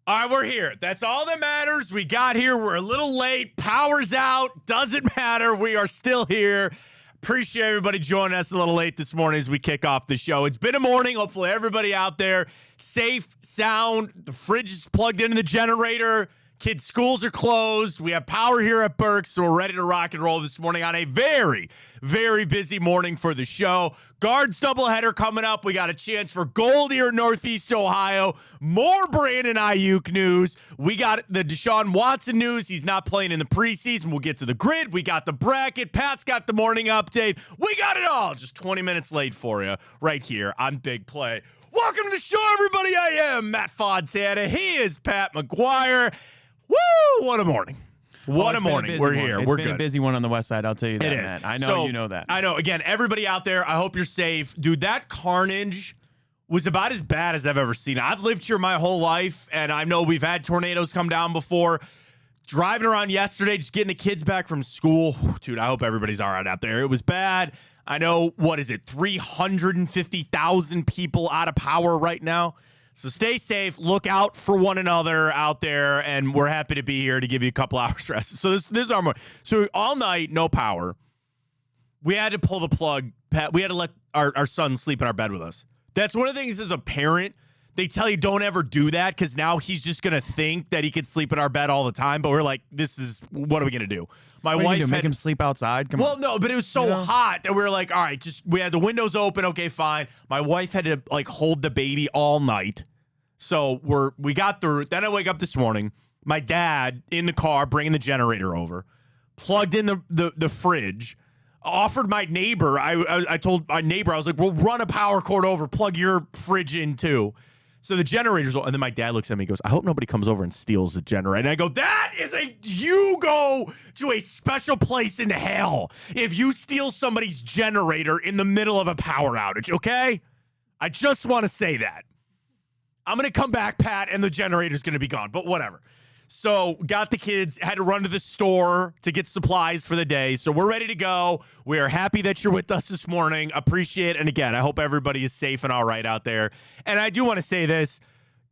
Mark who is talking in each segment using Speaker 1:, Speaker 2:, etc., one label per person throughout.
Speaker 1: All right, we're here. That's all that matters. We got here. We're a little late. Power's out. Doesn't matter. We are still here. Appreciate everybody joining us a little late this morning as we kick off the show. It's been a morning. Hopefully everybody out there safe, sound. The fridge is plugged into the generator. Kids' schools are closed. We have power here at Berks, so we're ready to rock and roll this morning on a very, very busy morning for the show. Guards doubleheader coming up. We got a chance for gold here in Northeast Ohio. More Brandon Aiyuk news. We got the Deshaun Watson news. He's not playing in the preseason. We'll get to the grid. We got the bracket. Pat's got the morning update. We got it all. Just 20 minutes late for you right here on Big Play. Welcome to the show, everybody. I am Matt Fontana. He is Pat McGuire. Woo! What a morning. What a morning. We're here.
Speaker 2: We're
Speaker 1: good.
Speaker 2: It's been a busy one on the west side, I'll tell you that,
Speaker 1: It is.
Speaker 2: Matt. I know
Speaker 1: So,
Speaker 2: you know that.
Speaker 1: I know. Again, everybody out there, I hope you're safe. Dude, that carnage was about as bad as I've ever seen. I've lived here my whole life, and I know we've had tornadoes come down before. Driving around yesterday, just getting the kids back from school. Dude, I hope everybody's all right out there. It was bad. I know, 350,000 people out of power right now. So stay safe, look out for one another out there, and we're happy to be here to give you a couple hours rest. So this is our morning. So all night, no power. We had to pull the plug. Pat, we had to let our son sleep in our bed with us. That's one of the things as a parent, they tell you don't ever do that because now he's just going to think that he could sleep in our bed all the time. But we're like, what are we going to do? My wife
Speaker 2: make him sleep outside? Come on.
Speaker 1: No, but it was so hot that we were like, all right, we had the windows open. Okay, fine. My wife had to hold the baby all night. So we got through. Then I wake up this morning. My dad in the car bringing the generator over, plugged in the fridge, offered my neighbor. I told my neighbor, I was like, we'll run a power cord over, plug your fridge in too. So the generator's on. And then my dad looks at me and goes, I hope nobody comes over and steals the generator. And I go, you go to a special place in hell if you steal somebody's generator in the middle of a power outage, okay? I just want to say that. I'm going to come back, Pat, and the generator's going to be gone, but whatever. So got the kids, had to run to the store to get supplies for the day. So we're ready to go. We are happy that you're with us this morning. Appreciate it. And again, I hope everybody is safe and all right out there. And I do want to say this.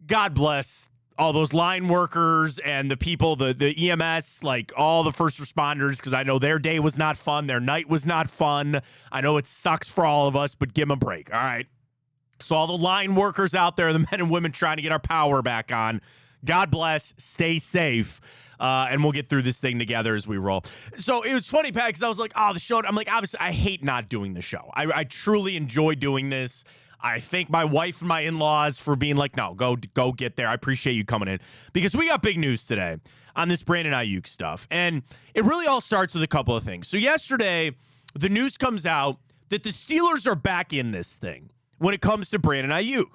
Speaker 1: God bless all those line workers and the people, the EMS, all the first responders, because I know their day was not fun. Their night was not fun. I know it sucks for all of us, but give them a break. All right. So all the line workers out there, the men and women trying to get our power back on, God bless, stay safe, and we'll get through this thing together as we roll. So it was funny, Pat, because I was like, the show. I'm like, obviously, I hate not doing the show. I truly enjoy doing this. I thank my wife and my in-laws for being like, no, go get there. I appreciate you coming in because we got big news today on this Brandon Aiyuk stuff. And it really all starts with a couple of things. So yesterday, the news comes out that the Steelers are back in this thing when it comes to Brandon Aiyuk.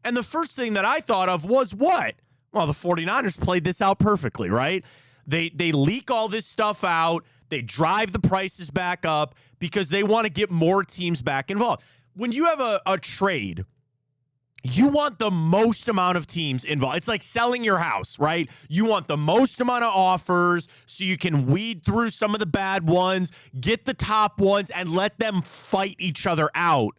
Speaker 1: And the first thing that I thought of was what? Well, the 49ers played this out perfectly, right? They leak all this stuff out. They drive the prices back up because they want to get more teams back involved. When you have a trade, you want the most amount of teams involved. It's like selling your house, right? You want the most amount of offers so you can weed through some of the bad ones, get the top ones, and let them fight each other out.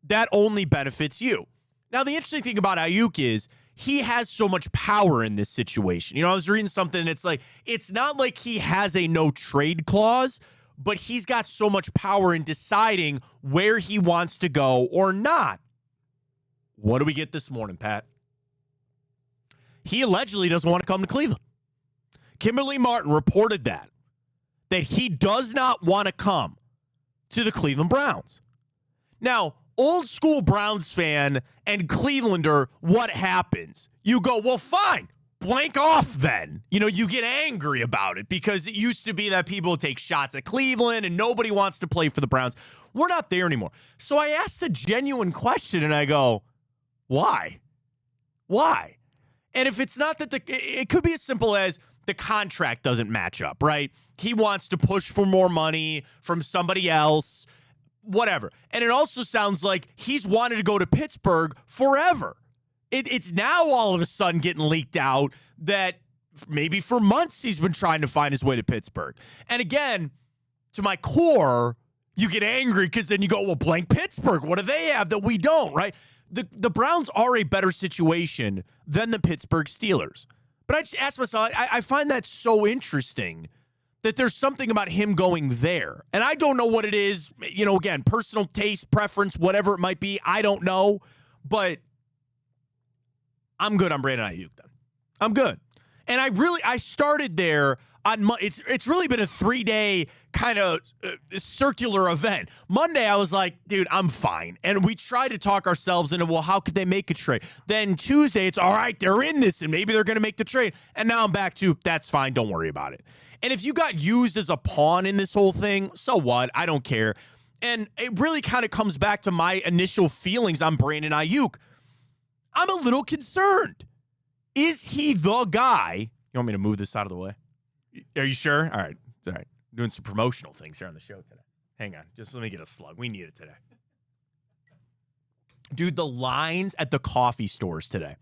Speaker 1: That only benefits you. Now, the interesting thing about Aiyuk is he has so much power in this situation. I was reading something, and it's not like he has a no trade clause, but he's got so much power in deciding where he wants to go or not. What do we get this morning, Pat? He allegedly doesn't want to come to Cleveland. Kimberly Martin reported that he does not want to come to the Cleveland Browns. Now, old school Browns fan and Clevelander, what happens? You go, well, fine, blank off then. You get angry about it because it used to be that people take shots at Cleveland and nobody wants to play for the Browns. We're not there anymore. So I asked a genuine question and I go, why? Why? And if it's not that it could be as simple as the contract doesn't match up, right? He wants to push for more money from somebody else. Whatever. And it also sounds like he's wanted to go to Pittsburgh forever. It's now all of a sudden getting leaked out that maybe for months he's been trying to find his way to Pittsburgh. And again, to my core, you get angry because then you go, well, blank Pittsburgh. What do they have that we don't, right? The Browns are a better situation than the Pittsburgh Steelers. But I just asked myself, I find that so interesting that there's something about him going there. And I don't know what it is. You know, again, personal taste, preference, whatever it might be. I don't know. But I'm good on Brandon Aiyuk then. I'm good. And I started there on it's really been a 3-day kind of circular event. Monday, I was like, dude, I'm fine. And we tried to talk ourselves into, well, how could they make a trade? Then Tuesday, it's all right, they're in this, and maybe they're going to make the trade. And now I'm back to, that's fine, don't worry about it. And if you got used as a pawn in this whole thing, so what? I don't care. And it really kind of comes back to my initial feelings on Brandon Aiyuk. I'm a little concerned. Is he the guy? You want me to move this out of the way? Are you sure? All right. It's all right. Doing some promotional things here on the show today. Hang on. Just let me get a slug. We need it today. Dude, the lines at the coffee stores today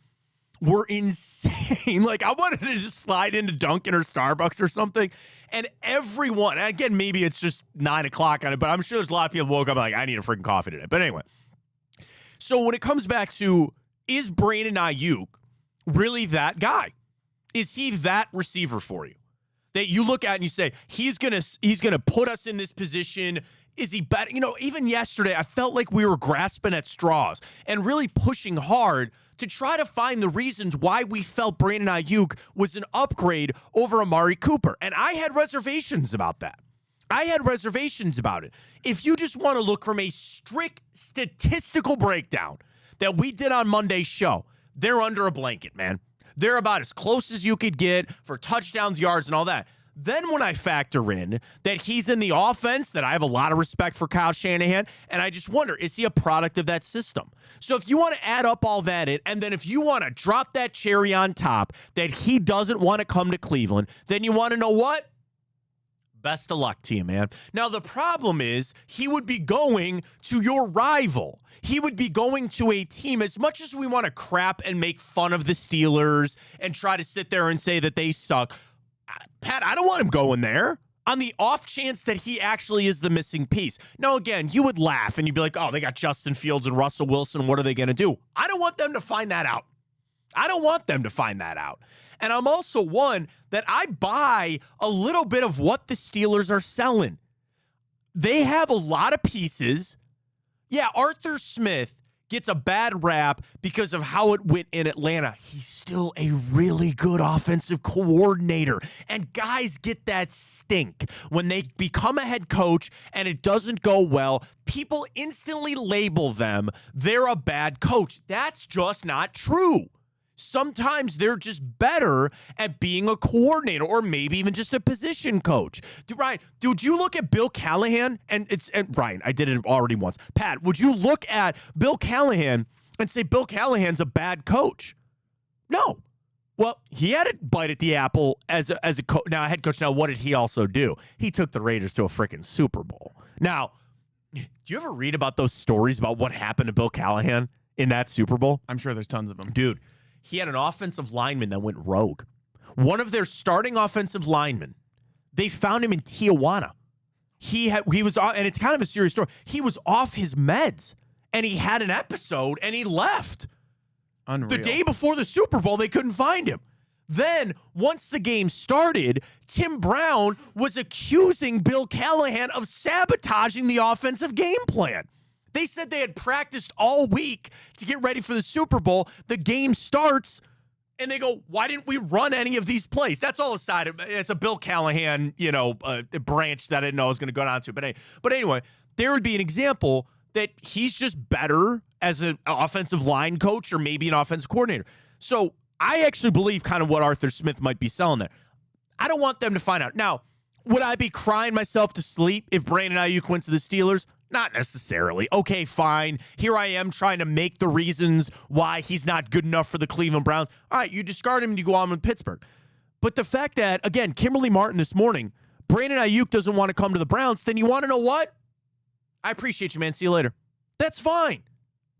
Speaker 1: were insane. Like, I wanted to just slide into Dunkin' or Starbucks or something. And everyone, and again, maybe it's just 9 o'clock on it, but I'm sure there's a lot of people woke up like, I need a freaking coffee today. But anyway. So when it comes back to, is Brandon Aiyuk really that guy? Is he that receiver for you that you look at and you say, he's gonna put us in this position? Is he better? You know, even yesterday, I felt like we were grasping at straws and really pushing hard to try to find the reasons why we felt Brandon Aiyuk was an upgrade over Amari Cooper. And I had reservations about that. I had reservations about it. If you just want to look from a strict statistical breakdown that we did on Monday's show, they're under a blanket, man. They're about as close as you could get for touchdowns, yards, and all that. Then when I factor in that he's in the offense, that I have a lot of respect for Kyle Shanahan, and I just wonder, is he a product of that system? So if you want to add up all that in, and then if you want to drop that cherry on top that he doesn't want to come to Cleveland, then you want to know what? Best of luck to you, man. Now, the problem is he would be going to your rival. He would be going to a team, as much as we want to crap and make fun of the Steelers and try to sit there and say that they suck. Pat, I don't want him going there on the off chance that he actually is the missing piece. Now, again, you would laugh and you'd be like, oh, they got Justin Fields and Russell Wilson. What are they going to do? I don't want them to find that out. I don't want them to find that out. And I'm also one that I buy a little bit of what the Steelers are selling. They have a lot of pieces. Yeah, Arthur Smith gets a bad rap because of how it went in Atlanta. He's still a really good offensive coordinator. And guys get that stink. When they become a head coach and it doesn't go well, people instantly label them, they're a bad coach. That's just not true. Sometimes they're just better at being a coordinator or maybe even just a position coach. Ryan, would you look at Bill Callahan? And Ryan, I did it already once. Pat, would you look at Bill Callahan and say Bill Callahan's a bad coach? No. Well, he had a bite at the apple as a head coach. Now, what did he also do? He took the Raiders to a freaking Super Bowl. Now, do you ever read about those stories about what happened to Bill Callahan in that Super Bowl?
Speaker 2: I'm sure there's tons of them.
Speaker 1: Dude. He had an offensive lineman that went rogue. One of their starting offensive linemen, they found him in Tijuana. He was, and it's kind of a serious story. He was off his meds, and he had an episode, and he left.
Speaker 2: Unreal.
Speaker 1: The day before the Super Bowl, they couldn't find him. Then, once the game started, Tim Brown was accusing Bill Callahan of sabotaging the offensive game plan. They said they had practiced all week to get ready for the Super Bowl. The game starts, and they go, why didn't we run any of these plays? That's all aside. It's a Bill Callahan, branch that I didn't know I was going to go down to. But anyway, there would be an example that he's just better as an offensive line coach or maybe an offensive coordinator. So I actually believe kind of what Arthur Smith might be selling there. I don't want them to find out. Now, would I be crying myself to sleep if Brandon Aiyuk went to the Steelers? Not necessarily. Okay, fine. Here I am trying to make the reasons why he's not good enough for the Cleveland Browns. All right, you discard him and you go on with Pittsburgh. But the fact that, again, Kimberly Martin this morning, Brandon Aiyuk doesn't want to come to the Browns, then you want to know what? I appreciate you, man. See you later. That's fine.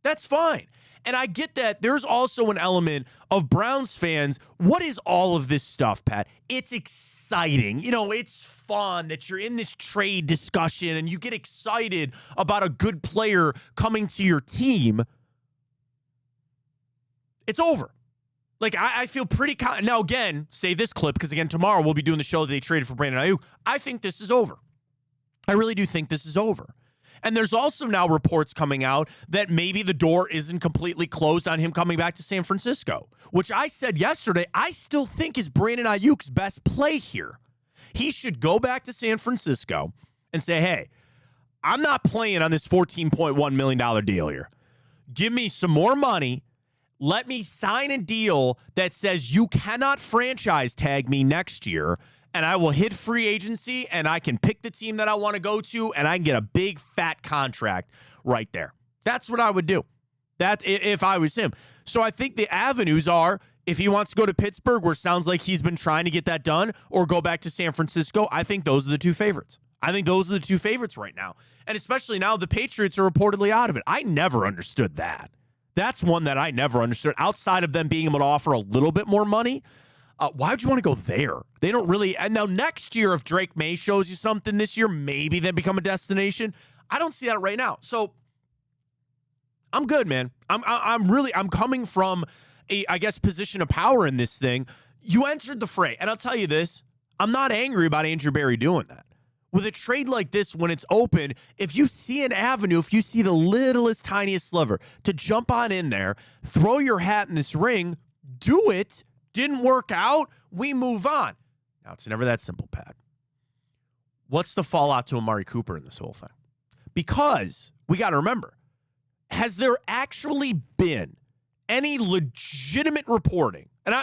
Speaker 1: That's fine. And I get that there's also an element of Browns fans. What is all of this stuff, Pat? It's exciting. It's fun that you're in this trade discussion and you get excited about a good player coming to your team. It's over. Like, I feel pretty now, again, say this clip, because, again, tomorrow we'll be doing the show that they traded for Brandon Aiyuk. I think this is over. I really do think this is over. And there's also now reports coming out that maybe the door isn't completely closed on him coming back to San Francisco, which I said yesterday I still think is Brandon Aiyuk's best play here. He should go back to San Francisco and say, hey, I'm not playing on this $14.1 million deal here. Give me some more money. Let me sign a deal that says you cannot franchise tag me next year, and I will hit free agency, and I can pick the team that I want to go to, and I can get a big, fat contract right there. That's what I would do. That if I was him. So I think the avenues are, if he wants to go to Pittsburgh, where it sounds like he's been trying to get that done, or go back to San Francisco, I think those are the two favorites. I think those are the two favorites right now. And especially now the Patriots are reportedly out of it. I never understood that. That's one that I never understood. Outside of them being able to offer a little bit more money, why would you want to go there? They don't really. And now next year, if Drake May shows you something this year, maybe they become a destination. I don't see that right now. So I'm good, man. I'm coming from a, I guess, position of power in this thing. You entered the fray. And I'll tell you this, I'm not angry about Andrew Berry doing that. With a trade like this, when it's open, if you see an avenue, if you see the littlest, tiniest sliver to jump on in there, throw your hat in this ring, do it. Didn't work out, we move on. Now, it's never that simple, Pat. What's the fallout to Amari Cooper in this whole thing? Because we got to remember, has there actually been any legitimate reporting? And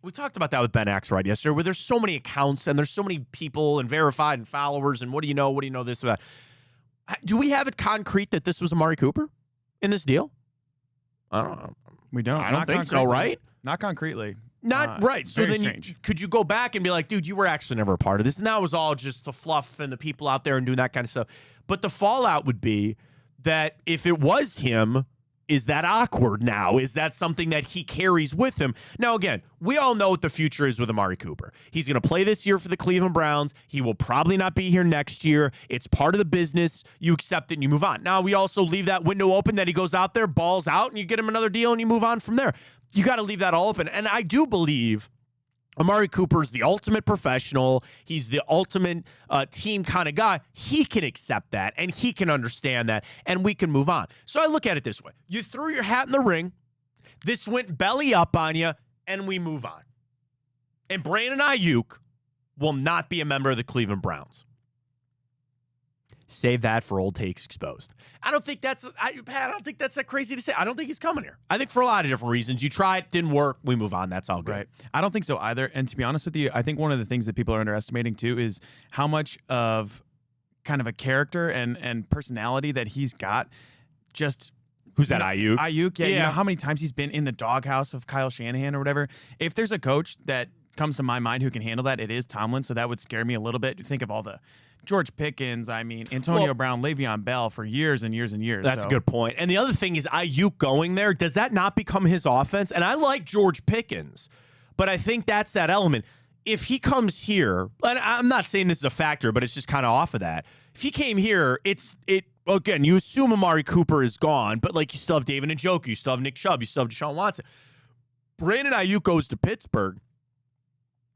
Speaker 1: we talked about that with Ben Axelrod yesterday, where there's so many accounts and there's so many people and verified and followers and what do you know, this or that. Do we have it concrete that this was Amari Cooper in this deal? I don't know.
Speaker 2: We don't.
Speaker 1: I don't think so, right?
Speaker 2: Not concretely.
Speaker 1: Not right. So then could you go back and be like, dude, you were actually never a part of this. And that was all just the fluff and the people out there and doing that kind of stuff. But the fallout would be that if it was him, is that awkward now? Is that something that he carries with him? Now, again, we all know what the future is with Amari Cooper. He's going to play this year for the Cleveland Browns. He will probably not be here next year. It's part of the business. You accept it and you move on. Now, we also leave that window open that he goes out there, balls out, and you get him another deal and you move on from there. You got to leave that all open. And I do believe Amari Cooper's the ultimate professional. He's the ultimate team kind of guy. He can accept that, and he can understand that, and we can move on. So I look at it this way. You threw your hat in the ring. This went belly up on you, and we move on. And Brandon Aiyuk will not be a member of the Cleveland Browns. Save that for Old Takes Exposed. I don't think that's that crazy to say. I don't think he's coming here. I think for a lot of different reasons. You try it, didn't work, we move on. That's all good.
Speaker 2: Right. I don't think so either. And to be honest with you, I think one of the things that people are underestimating too is how much of kind of a character and personality that he's got. Just
Speaker 1: who's that? Aiyuk?
Speaker 2: Aiyuk, yeah. You know how many times he's been in the doghouse of Kyle Shanahan or whatever. If there's a coach that comes to my mind who can handle that, it is Tomlin. So that would scare me a little bit. Think of all the George Pickens, Antonio Brown, Le'Veon Bell for years and years and years.
Speaker 1: That's a good point. And the other thing is Aiyuk going there, does that not become his offense? And I like George Pickens, but I think that's that element. If he comes here, and I'm not saying this is a factor, but it's just kind of off of that. If he came here, again, you assume Amari Cooper is gone, but like you still have David Njoku, you still have Nick Chubb, you still have Deshaun Watson. Brandon Aiyuk goes to Pittsburgh.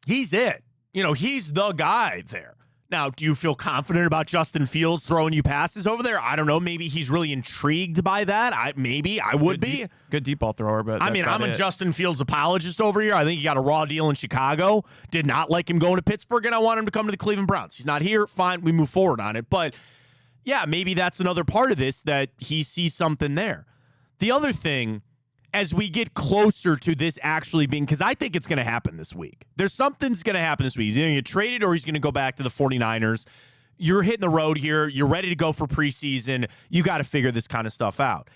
Speaker 1: He's it. He's the guy there. Now, do you feel confident about Justin Fields throwing you passes over there? I don't know. Maybe he's really intrigued by that. I would be.
Speaker 2: Good deep ball thrower, but
Speaker 1: I'm a Justin Fields apologist over here. I think he got a raw deal in Chicago. Did not like him going to Pittsburgh, and I want him to come to the Cleveland Browns. He's not here. Fine, we move forward on it. But, yeah, maybe that's another part of this, that he sees something there. The other thing, as we get closer to this actually being, because I think it's going to happen this week. There's something's going to happen this week. He's going to get traded or he's going to go back to the 49ers. You're hitting the road here. You're ready to go for preseason. You got to figure this kind of stuff out.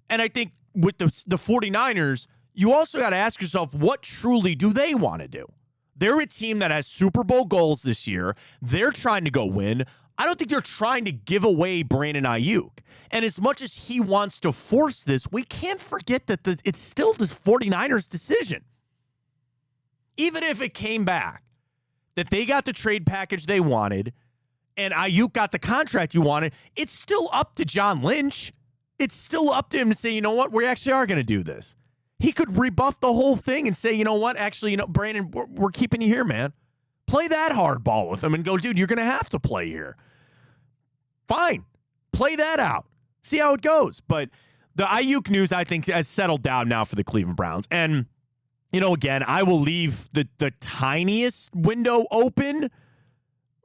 Speaker 1: And I think with the 49ers, you also got to ask yourself, what truly do they want to do? They're a team that has Super Bowl goals this year. They're trying to go win. I don't think they're trying to give away Brandon Aiyuk. And as much as he wants to force this, we can't forget that it's still the 49ers' decision. Even if it came back that they got the trade package they wanted and Aiyuk got the contract you wanted, it's still up to John Lynch. It's still up to him to say, you know what, we actually are going to do this. he could rebuff the whole thing and say, you know what? Actually, Brandon, we're keeping you here, man. Play that hard ball with him and go, dude, you're going to have to play here. Fine. Play that out. See how it goes. But the Aiyuk news, I think, has settled down now for the Cleveland Browns. And, again, I will leave the tiniest window open,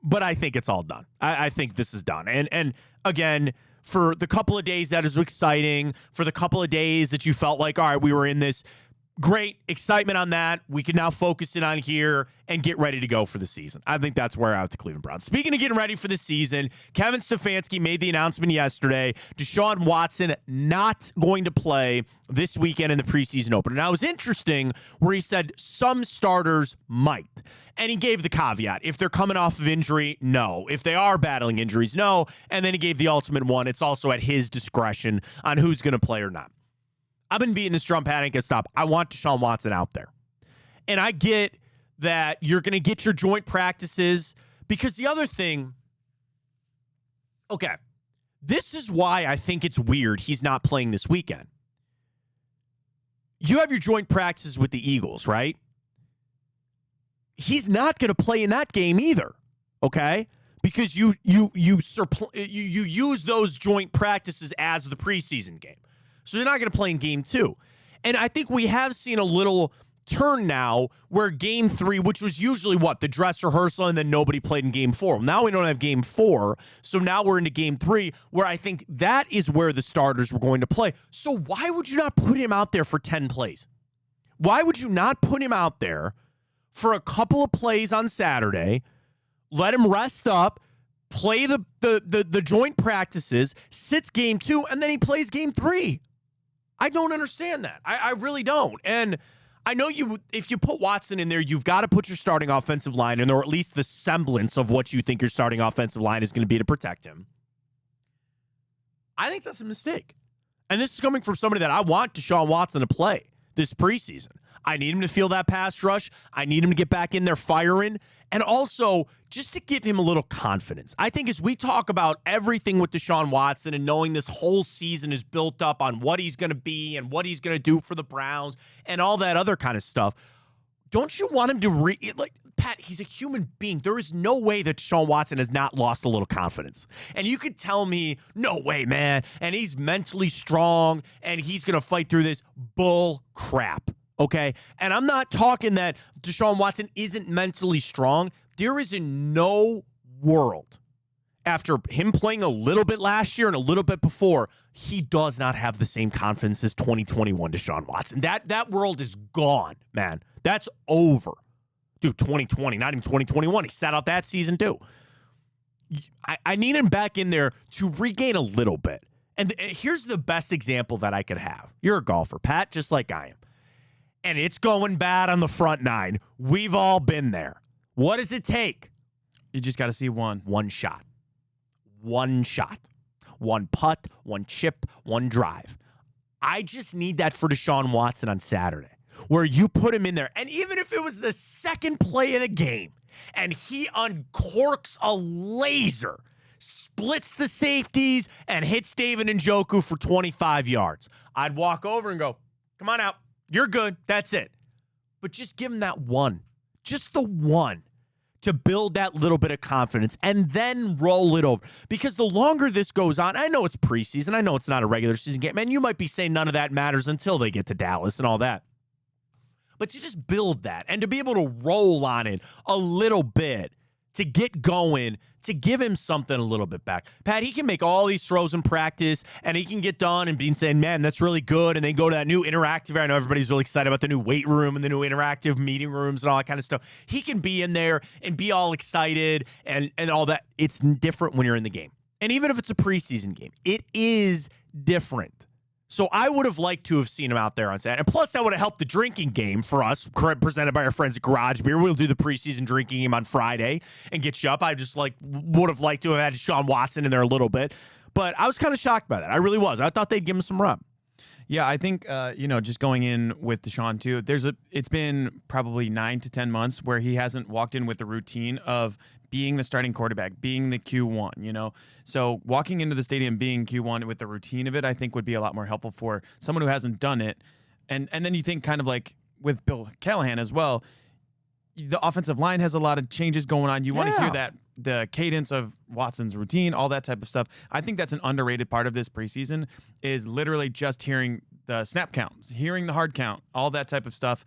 Speaker 1: but I think it's all done. I think this is done. And again, for the couple of days that is exciting, for the couple of days that you felt like, all right, we were in this great excitement on that, we can now focus in on here and get ready to go for the season. I think that's where I'm at the Cleveland Browns. Speaking of getting ready for the season, Kevin Stefanski made the announcement yesterday, Deshaun Watson not going to play this weekend in the preseason opener. Now, it was interesting where he said some starters might. And he gave the caveat. If they're coming off of injury, no. If they are battling injuries, no. And then he gave the ultimate one. It's also at his discretion on who's going to play or not. I've been beating this drum, Pat, ain't gonna stop. I want Deshaun Watson out there. And I get that you're going to get your joint practices because the other thing, okay, this is why I think it's weird he's not playing this weekend. You have your joint practices with the Eagles, right? He's not going to play in that game either, okay? Because you use those joint practices as the preseason game. So they're not going to play in game 2. And I think we have seen a little turn now where game 3, which was usually the dress rehearsal, and then nobody played in game 4. Now we don't have game 4. So now we're into game 3, where I think that is where the starters were going to play. So why would you not put him out there for 10 plays? Why would you not put him out there for a couple of plays on Saturday, let him rest up, play the joint practices, sits game 2, and then he plays game 3? I don't understand that. I really don't. And I know if you put Watson in there, you've got to put your starting offensive line in, or at least the semblance of what you think your starting offensive line is going to be to protect him. I think that's a mistake. And this is coming from somebody that I want Deshaun Watson to play this preseason. I need him to feel that pass rush. I need him to get back in there firing. And also, just to give him a little confidence. I think as we talk about everything with Deshaun Watson and knowing this whole season is built up on what he's going to be and what he's going to do for the Browns and all that other kind of stuff, don't you want him to Pat, he's a human being. There is no way that Deshaun Watson has not lost a little confidence. And you could tell me, no way, man. And he's mentally strong and he's going to fight through this bull crap. Okay? And I'm not talking that Deshaun Watson isn't mentally strong. There is in no world, after him playing a little bit last year and a little bit before, he does not have the same confidence as 2021 Deshaun Watson. That world is gone, man. That's over. Dude, 2020, not even 2021. He sat out that season too. I need him back in there to regain a little bit. And here's the best example that I could have. You're a golfer, Pat, just like I am. And it's going bad on the front 9. We've all been there. What does it take?
Speaker 2: You just got to see one.
Speaker 1: One shot. One shot. One putt, one chip, one drive. I just need that for Deshaun Watson on Saturday, where you put him in there. And even if it was the second play of the game and he uncorks a laser, splits the safeties, and hits David Njoku for 25 yards, I'd walk over and go, come on out. You're good. That's it. But just give him that one. Just the one to build that little bit of confidence and then roll it over. Because the longer this goes on, I know it's preseason. I know it's not a regular season game. Man, you might be saying none of that matters until they get to Dallas and all that. But to just build that and to be able to roll on it a little bit, to get going, to give him something a little bit back. Pat, he can make all these throws in practice, and he can get done and be saying, man, that's really good, and then go to that new interactive. I know everybody's really excited about the new weight room and the new interactive meeting rooms and all that kind of stuff. He can be in there and be all excited and all that. It's different when you're in the game. And even if it's a preseason game, it is different. So I would have liked to have seen him out there on Saturday. And plus, that would have helped the drinking game for us, presented by our friends at Garage Beer. We'll do the preseason drinking game on Friday and get you up. I just would have liked to have had Deshaun Watson in there a little bit. But I was kind of shocked by that. I really was. I thought they'd give him some rub.
Speaker 2: Yeah, I think, just going in with Deshaun, too, it's been probably 9 to 10 months where he hasn't walked in with the routine of being the starting quarterback, being the Q1, So walking into the stadium being Q1 with the routine of it, I think would be a lot more helpful for someone who hasn't done it. And then you think kind of like with Bill Callahan as well, the offensive line has a lot of changes going on. You want to hear that, the cadence of Watson's routine, all that type of stuff. I think that's an underrated part of this preseason is literally just hearing the snap count, hearing the hard count, all that type of stuff.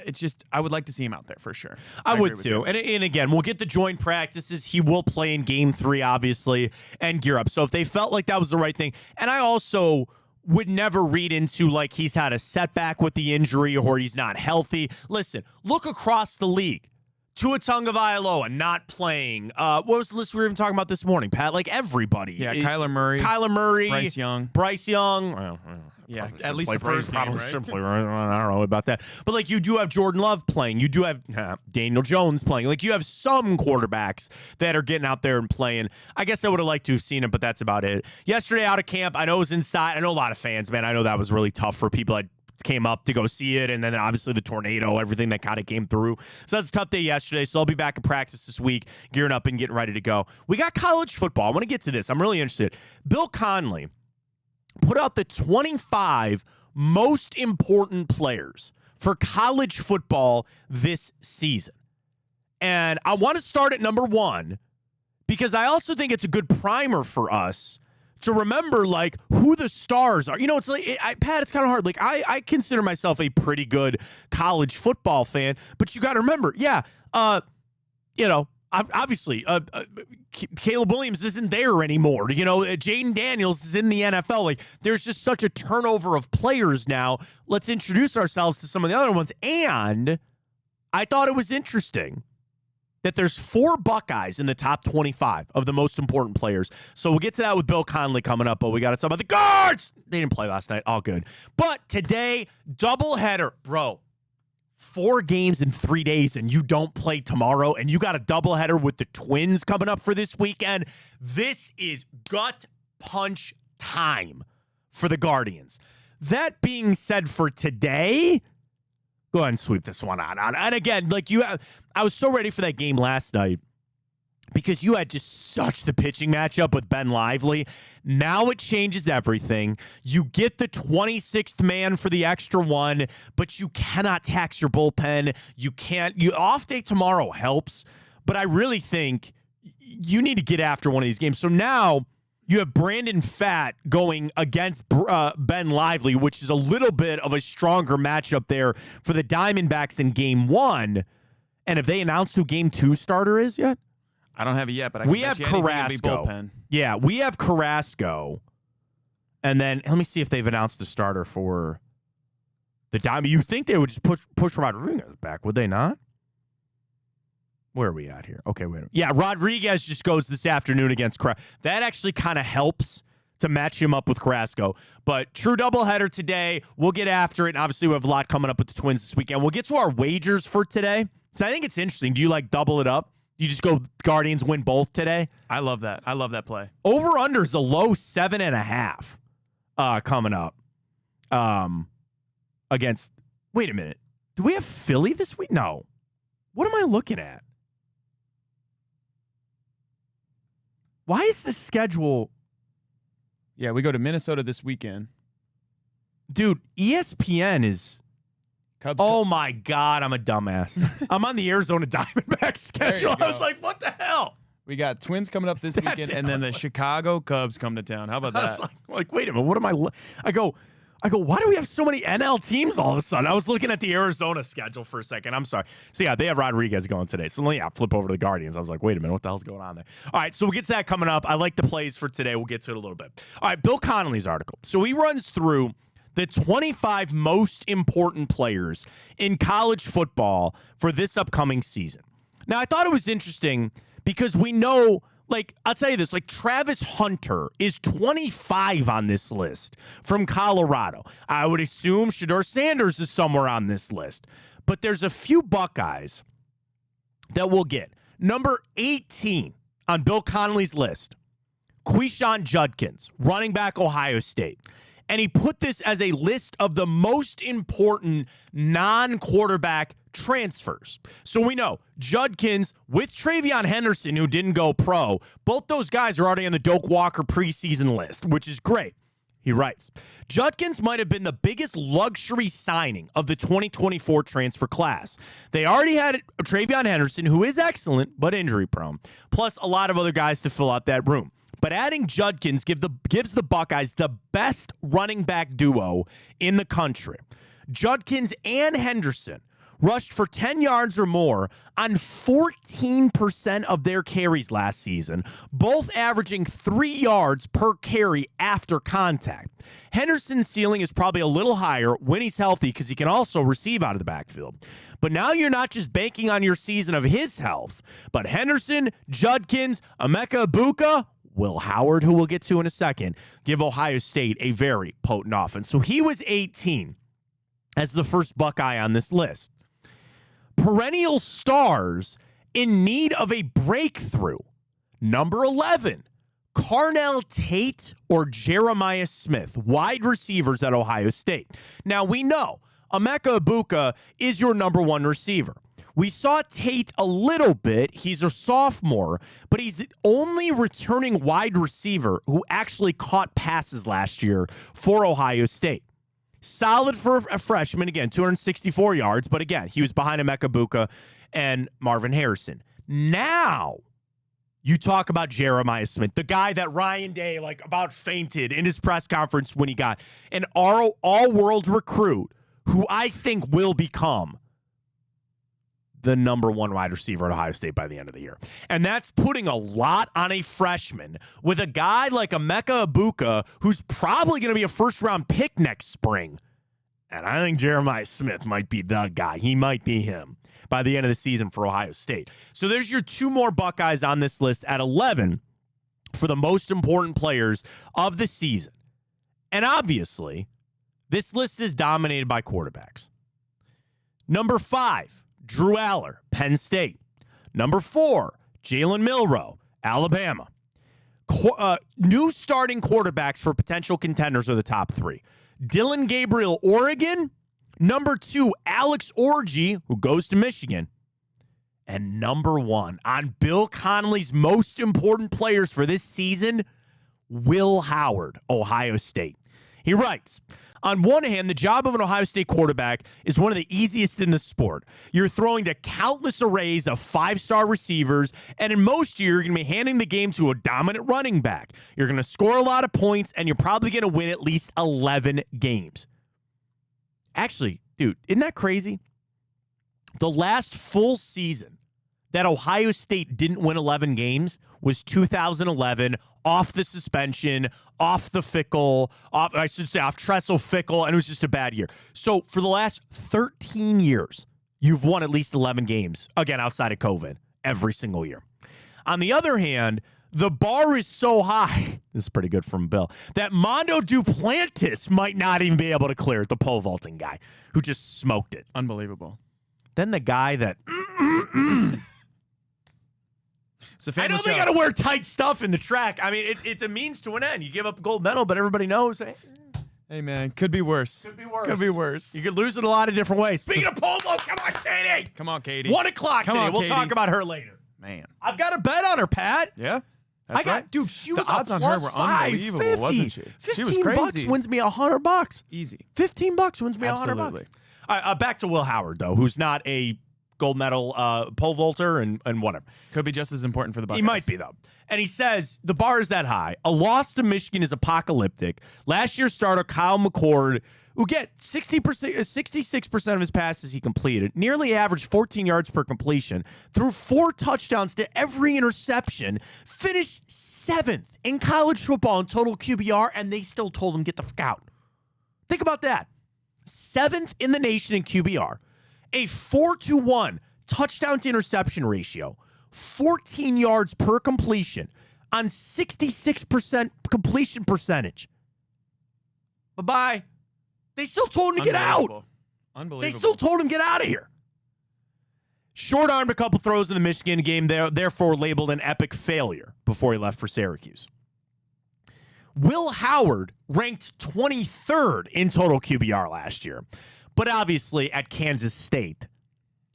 Speaker 2: It's just, I would like to see him out there for sure.
Speaker 1: I would too. And again, we'll get the joint practices. He will play in game 3, obviously, and gear up. So if they felt like that was the right thing, and I also would never read into like he's had a setback with the injury or he's not healthy. Listen, look across the league. Tua Tagovailoa not playing. What was the list we were even talking about this morning, Pat? Like everybody.
Speaker 2: Yeah, Kyler Murray.
Speaker 1: Bryce Young.
Speaker 2: Well, at least the first game,
Speaker 1: probably
Speaker 2: right?
Speaker 1: simply. I don't know about that. But like you do have Jordan Love playing. You do have Daniel Jones playing. Like you have some quarterbacks that are getting out there and playing. I guess I would have liked to have seen it, but that's about it. Yesterday out of camp, I know it was inside. I know a lot of fans, man. I know that was really tough for people that came up to go see it, and then obviously the tornado, everything that kind of came through. So that's a tough day yesterday. So I'll be back in practice this week, gearing up and getting ready to go. We got college football. I want to get to this. I'm really interested. Bill Conley put out the 25 most important players for college football this season. And I want to start at number 1 because I also think it's a good primer for us to remember, like, who the stars are. You know, it's like, Pat, it's kind of hard. Like, I consider myself a pretty good college football fan, but you got to remember, you know, obviously, Caleb Williams isn't there anymore. You know, Jaden Daniels is in the NFL. Like, there's just such a turnover of players now. Let's introduce ourselves to some of the other ones. And I thought it was interesting that there's 4 Buckeyes in the top 25 of the most important players. So we'll get to that with Bill Conley coming up, but we got to talk about the guards. They didn't play last night. All good. But today, doubleheader. Bro, 4 games in 3 days, and you don't play tomorrow, and you got a doubleheader with the Twins coming up for this weekend. This is gut punch time for the Guardians. That being said, for today, go ahead and sweep this one out. And again, like I was so ready for that game last night because you had just such the pitching matchup with Ben Lively. Now it changes everything. You get the 26th man for the extra one, but you cannot tax your bullpen. Off day tomorrow helps, but I really think you need to get after one of these games. So now you have Brandon Fatt going against Ben Lively, which is a little bit of a stronger matchup there for the Diamondbacks in game 1. And have they announced who game 2 starter is yet?
Speaker 2: I don't have it yet, but we have
Speaker 1: Carrasco. Yeah, we have Carrasco. And then let me see if they've announced the starter for the Diamond. You think they would just push Rodriguez back, would they not? Where are we at here? Okay, wait. Yeah, Rodriguez just goes this afternoon against Carrasco. That actually kind of helps to match him up with Carrasco. But true doubleheader today. We'll get after it. And obviously, we have a lot coming up with the Twins this weekend. We'll get to our wagers for today. So I think it's interesting. Do you like double it up? You just go Guardians win both today?
Speaker 2: I love that. I love that play.
Speaker 1: Over-under is a low 7.5 coming up against... Wait a minute. Do we have Philly this week? No. What am I looking at? Why is the schedule...
Speaker 2: Yeah, we go to Minnesota this weekend.
Speaker 1: Dude, ESPN is...
Speaker 2: Cubs.
Speaker 1: Oh, my God, I'm a dumbass. I'm on the Arizona Diamondbacks schedule. I was like, what the hell?
Speaker 2: We got Twins coming up this weekend, and then the Chicago Cubs come to town. How about that?
Speaker 1: I was like, wait a minute, what am I... I go, why do we have so many NL teams all of a sudden? I was looking at the Arizona schedule for a second. I'm sorry. So, yeah, they have Rodriguez going today. So, let me flip over to the Guardians. I was like, wait a minute, what the hell's going on there? All right, so we'll get to that coming up. I like the plays for today. We'll get to it a little bit. All right, Bill Connolly's article. So, he runs through the 25 most important players in college football for this upcoming season. Now, I thought it was interesting because we know, like, I'll tell you this, like, Travis Hunter is 25 on this list from Colorado. I would assume Shedeur Sanders is somewhere on this list. But there's a few Buckeyes that we'll get. Number 18 on Bill Connolly's list, Quishon Judkins, running back, Ohio State. And he put this as a list of the most important non-quarterback transfers. So we know Judkins with Travion Henderson, who didn't go pro, both those guys are already on the Doak Walker preseason list, which is great. He writes, Judkins might have been the biggest luxury signing of the 2024 transfer class. They already had Travion Henderson, who is excellent, but injury prone, plus a lot of other guys to fill out that room. But adding Judkins gives the Buckeyes the best running back duo in the country. Judkins and Henderson rushed for 10 yards or more on 14% of their carries last season, both averaging 3 yards per carry after contact. Henderson's ceiling is probably a little higher when he's healthy because he can also receive out of the backfield. But now you're not just banking on your season of his health, but Henderson, Judkins, Emeka Egbuka, Will Howard, who we'll get to in a second, give Ohio State a very potent offense. So he was 18 as the first Buckeye on this list. Perennial stars in need of a breakthrough. Number 11, Carnell Tate or Jeremiah Smith, wide receivers at Ohio State. Now, we know Emeka Egbuka is your number one receiver. We saw Tate a little bit. He's a sophomore, but he's the only returning wide receiver who actually caught passes last year for Ohio State. Solid for a freshman, again, 264 yards, but again, he was behind Emeka Egbuka and Marvin Harrison. Now, you talk about Jeremiah Smith, the guy that Ryan Day about fainted in his press conference when he got an all-world recruit who I think will become the number one wide receiver at Ohio State by the end of the year. And that's putting a lot on a freshman with a guy like Emeka Egbuka, who's probably going to be a first-round pick next spring. And I think Jeremiah Smith might be the guy. He might be him by the end of the season for Ohio State. So there's your two more Buckeyes on this list at 11 for the most important players of the season. And obviously, this list is dominated by quarterbacks. Number 5, Drew Aller, Penn State. Number 4, Jalen Milroe, Alabama. New starting quarterbacks for potential contenders are the top 3. Dylan Gabriel, Oregon. Number 2, Alex Orji, who goes to Michigan. And number 1, on Bill Connolly's most important players for this season, Will Howard, Ohio State. He writes, on one hand, the job of an Ohio State quarterback is one of the easiest in the sport. You're throwing to countless arrays of 5-star receivers, and in most years, you're going to be handing the game to a dominant running back. You're going to score a lot of points, and you're probably going to win at least 11 games. Actually, dude, isn't that crazy? The last full season that Ohio State didn't win 11 games was 2011, off the suspension, off Tressel Fickle, and it was just a bad year. So for the last 13 years, you've won at least 11 games, again, outside of COVID, every single year. On the other hand, the bar is so high, this is pretty good from Bill, that Mondo Duplantis might not even be able to clear it, the pole vaulting guy who just smoked it.
Speaker 2: Unbelievable.
Speaker 1: Then the guy that... I know they got to wear tight stuff in the track. I mean, it's a means to an end. You give up a gold medal, but everybody knows.
Speaker 2: Hey, man, could be worse.
Speaker 1: Could be worse.
Speaker 2: Could be worse.
Speaker 1: You could lose it a lot of different ways. Speaking of polo, come on, Katie.
Speaker 2: Come on, Katie.
Speaker 1: 1 o'clock today. We'll talk about her later.
Speaker 2: Man.
Speaker 1: I've got a bet on her, Pat.
Speaker 2: Yeah? That's right.
Speaker 1: Dude, she was
Speaker 2: the odds on her were unbelievable, wasn't she? She was crazy.
Speaker 1: $15 wins me $100.
Speaker 2: Easy.
Speaker 1: $15 wins me
Speaker 2: Absolutely.
Speaker 1: $100. All right, back to Will Howard, though, who's not a gold medal pole vaulter and whatever.
Speaker 2: Could be just as important for the Buckeyes.
Speaker 1: He might be, though. And he says, the bar is that high. A loss to Michigan is apocalyptic. Last year's starter, Kyle McCord, who get 66% of his passes he completed, nearly averaged 14 yards per completion, threw 4 touchdowns to every interception, finished 7th in college football in total QBR, and they still told him, get the fuck out. Think about that. 7th in the nation in QBR, a 4-to-1 touchdown to interception ratio, 14 yards per completion on 66% completion percentage. Bye-bye. They still told him to get out.
Speaker 2: Unbelievable.
Speaker 1: They still told him get out of here. Short-armed a couple throws in the Michigan game, therefore labeled an epic failure before he left for Syracuse. Will Howard ranked 23rd in total QBR last year, but obviously at Kansas State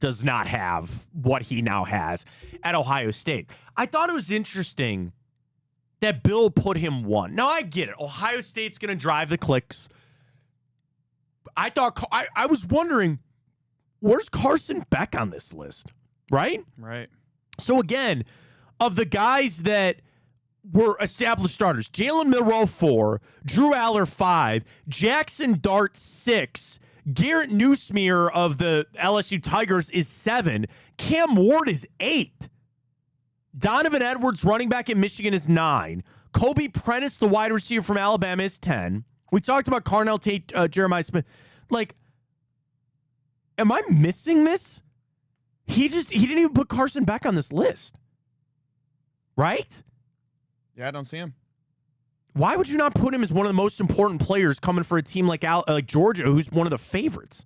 Speaker 1: does not have what he now has at Ohio State. I thought it was interesting that Bill put him 1. Now, I get it. Ohio State's going to drive the clicks. I thought I was wondering, where's Carson Beck on this list, right?
Speaker 2: Right.
Speaker 1: So, again, of the guys that were established starters, Jalen Milroe 4, Drew Aller 5, Jackson Dart 6, Garrett Newsmeer of the LSU Tigers is 7, Cam Ward is 8, Donovan Edwards, running back at Michigan, is 9, Kobe Prentice, the wide receiver from Alabama, is 10. We talked about Carnell Tate, Jeremiah Smith. Like, am I missing this? He didn't even put Carson Beck on this list. Right?
Speaker 2: Yeah, I don't see him.
Speaker 1: Why would you not put him as one of the most important players coming for a team like Georgia, who's one of the favorites?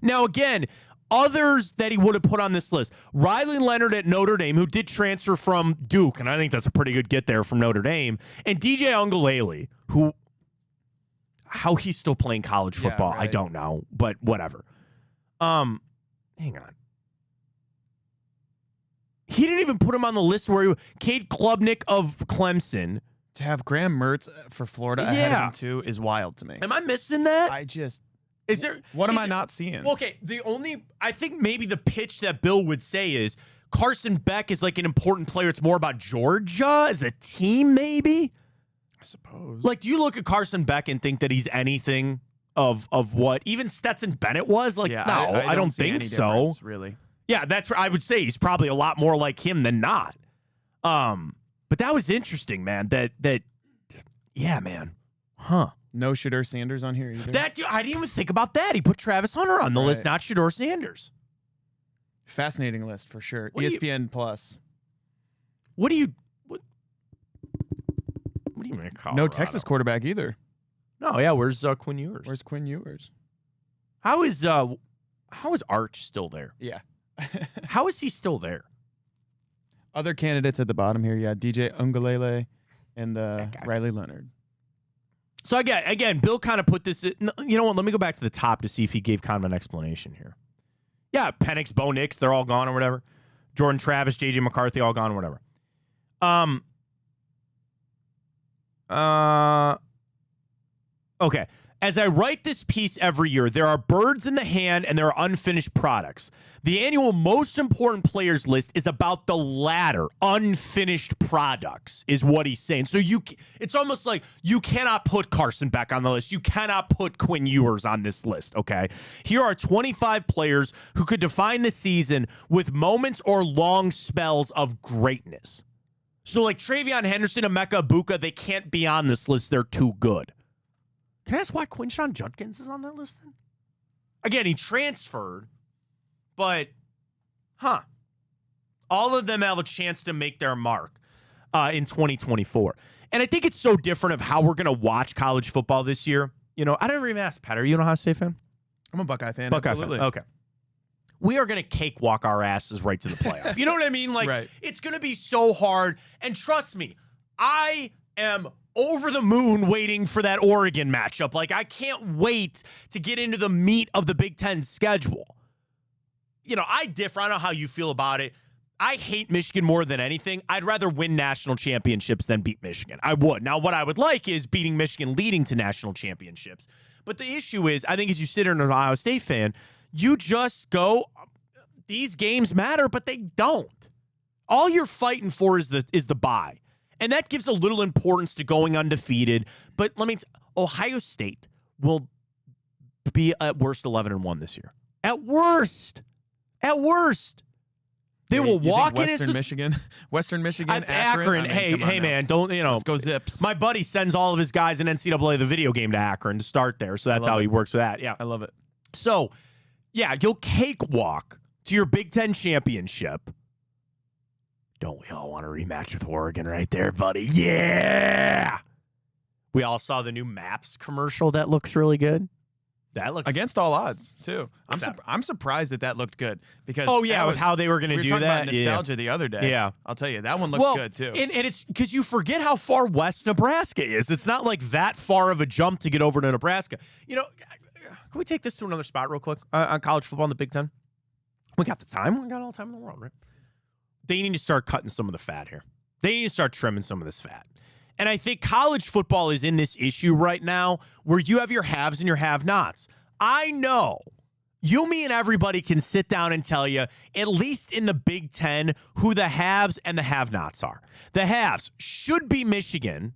Speaker 1: Now, again, others that he would have put on this list. Riley Leonard at Notre Dame, who did transfer from Duke, and I think that's a pretty good get there from Notre Dame. And DJ Uiagalelei, who, how he's still playing college football, I don't know, but whatever. Hang on. He didn't even put him on the list where Cade Klubnik of Clemson.
Speaker 2: To have Graham Mertz for Florida ahead of him, too, is wild to me.
Speaker 1: Am I missing that?
Speaker 2: What am I not seeing?
Speaker 1: Okay, I think maybe the pitch that Bill would say is Carson Beck is like an important player. It's more about Georgia as a team, maybe?
Speaker 2: I suppose.
Speaker 1: Like, do you look at Carson Beck and think that he's anything of what even Stetson Bennett was? Like,
Speaker 2: yeah,
Speaker 1: no, I don't think so.
Speaker 2: Really.
Speaker 1: Yeah, that's where I would say he's probably a lot more like him than not. But that was interesting, man. Yeah, man. Huh.
Speaker 2: No Shedeur Sanders on here either.
Speaker 1: That dude, I didn't even think about that. He put Travis Hunter on the list, not Shedeur Sanders.
Speaker 2: Fascinating list for sure. ESPN Plus.
Speaker 1: What do you mean? Colorado?
Speaker 2: No Texas quarterback either.
Speaker 1: No, yeah. Where's Quinn Ewers?
Speaker 2: Where's Quinn Ewers?
Speaker 1: How is Arch still there?
Speaker 2: Yeah.
Speaker 1: How is he still there?
Speaker 2: Other candidates at the bottom here, yeah, DJ Uiagalelei and Riley Leonard.
Speaker 1: So again, Bill kind of put this. You know what? Let me go back to the top to see if he gave kind of an explanation here. Yeah, Penix, Bo Nix, they're all gone or whatever. Jordan Travis, JJ McCarthy, all gone or whatever. Okay. As I write this piece every year, there are birds in the hand and there are unfinished products. The annual most important players list is about the latter, unfinished products, is what he's saying. So it's almost like you cannot put Carson Beck on the list. You cannot put Quinn Ewers on this list, okay? Here are 25 players who could define the season with moments or long spells of greatness. So like Travion Henderson, Emeka Ibuka, they can't be on this list. They're too good. Can I ask why Quinshon Judkins is on that list then? Again, he transferred, but, all of them have a chance to make their mark in 2024. And I think it's so different of how we're going to watch college football this year. You know, I never even asked Pat, are you an Ohio State fan?
Speaker 2: I'm a Buckeye fan,
Speaker 1: absolutely. Fan. Okay. We are going to cakewalk our asses right to the playoff. You know what I mean? Like, It's going to be so hard. And trust me, I am over the moon waiting for that Oregon matchup. Like, I can't wait to get into the meat of the Big Ten schedule. You know, I differ. I don't know how you feel about it. I hate Michigan more than anything. I'd rather win national championships than beat Michigan. I would. Now, what I would like is beating Michigan leading to national championships. But the issue is, I think as you sit here as an Ohio State fan, you just go, these games matter, but they don't. All you're fighting for is the bye. And that gives a little importance to going undefeated. But Ohio State will be at worst 11-1 this year. At worst. They will walk in
Speaker 2: Western Michigan,
Speaker 1: Akron. Hey, man, don't,
Speaker 2: let's go Zips.
Speaker 1: My buddy sends all of his guys in NCAA, the video game, to Akron to start there. So that's how he works with that. Yeah.
Speaker 2: I love it.
Speaker 1: So, yeah, you'll cakewalk to your Big Ten championship. Don't we all want a rematch with Oregon right there, buddy? Yeah! We all saw the new Maps commercial that looks really good. That looks
Speaker 2: against all odds too. I'm surprised that looked good because
Speaker 1: with how they were going to do that.
Speaker 2: About nostalgia the other day.
Speaker 1: Yeah,
Speaker 2: I'll tell you that one looked good too.
Speaker 1: And it's because you forget how far west Nebraska is. It's not like that far of a jump to get over to Nebraska. You know, can we take this to another spot real quick on college football in the Big Ten? We got the time. We got all the time in the world, right? They need to start cutting some of the fat here. They need to start trimming some of this fat. And I think college football is in this issue right now where you have your haves and your have-nots. I know you, me, and everybody can sit down and tell you, at least in the Big Ten, who the haves and the have-nots are. The haves should be Michigan,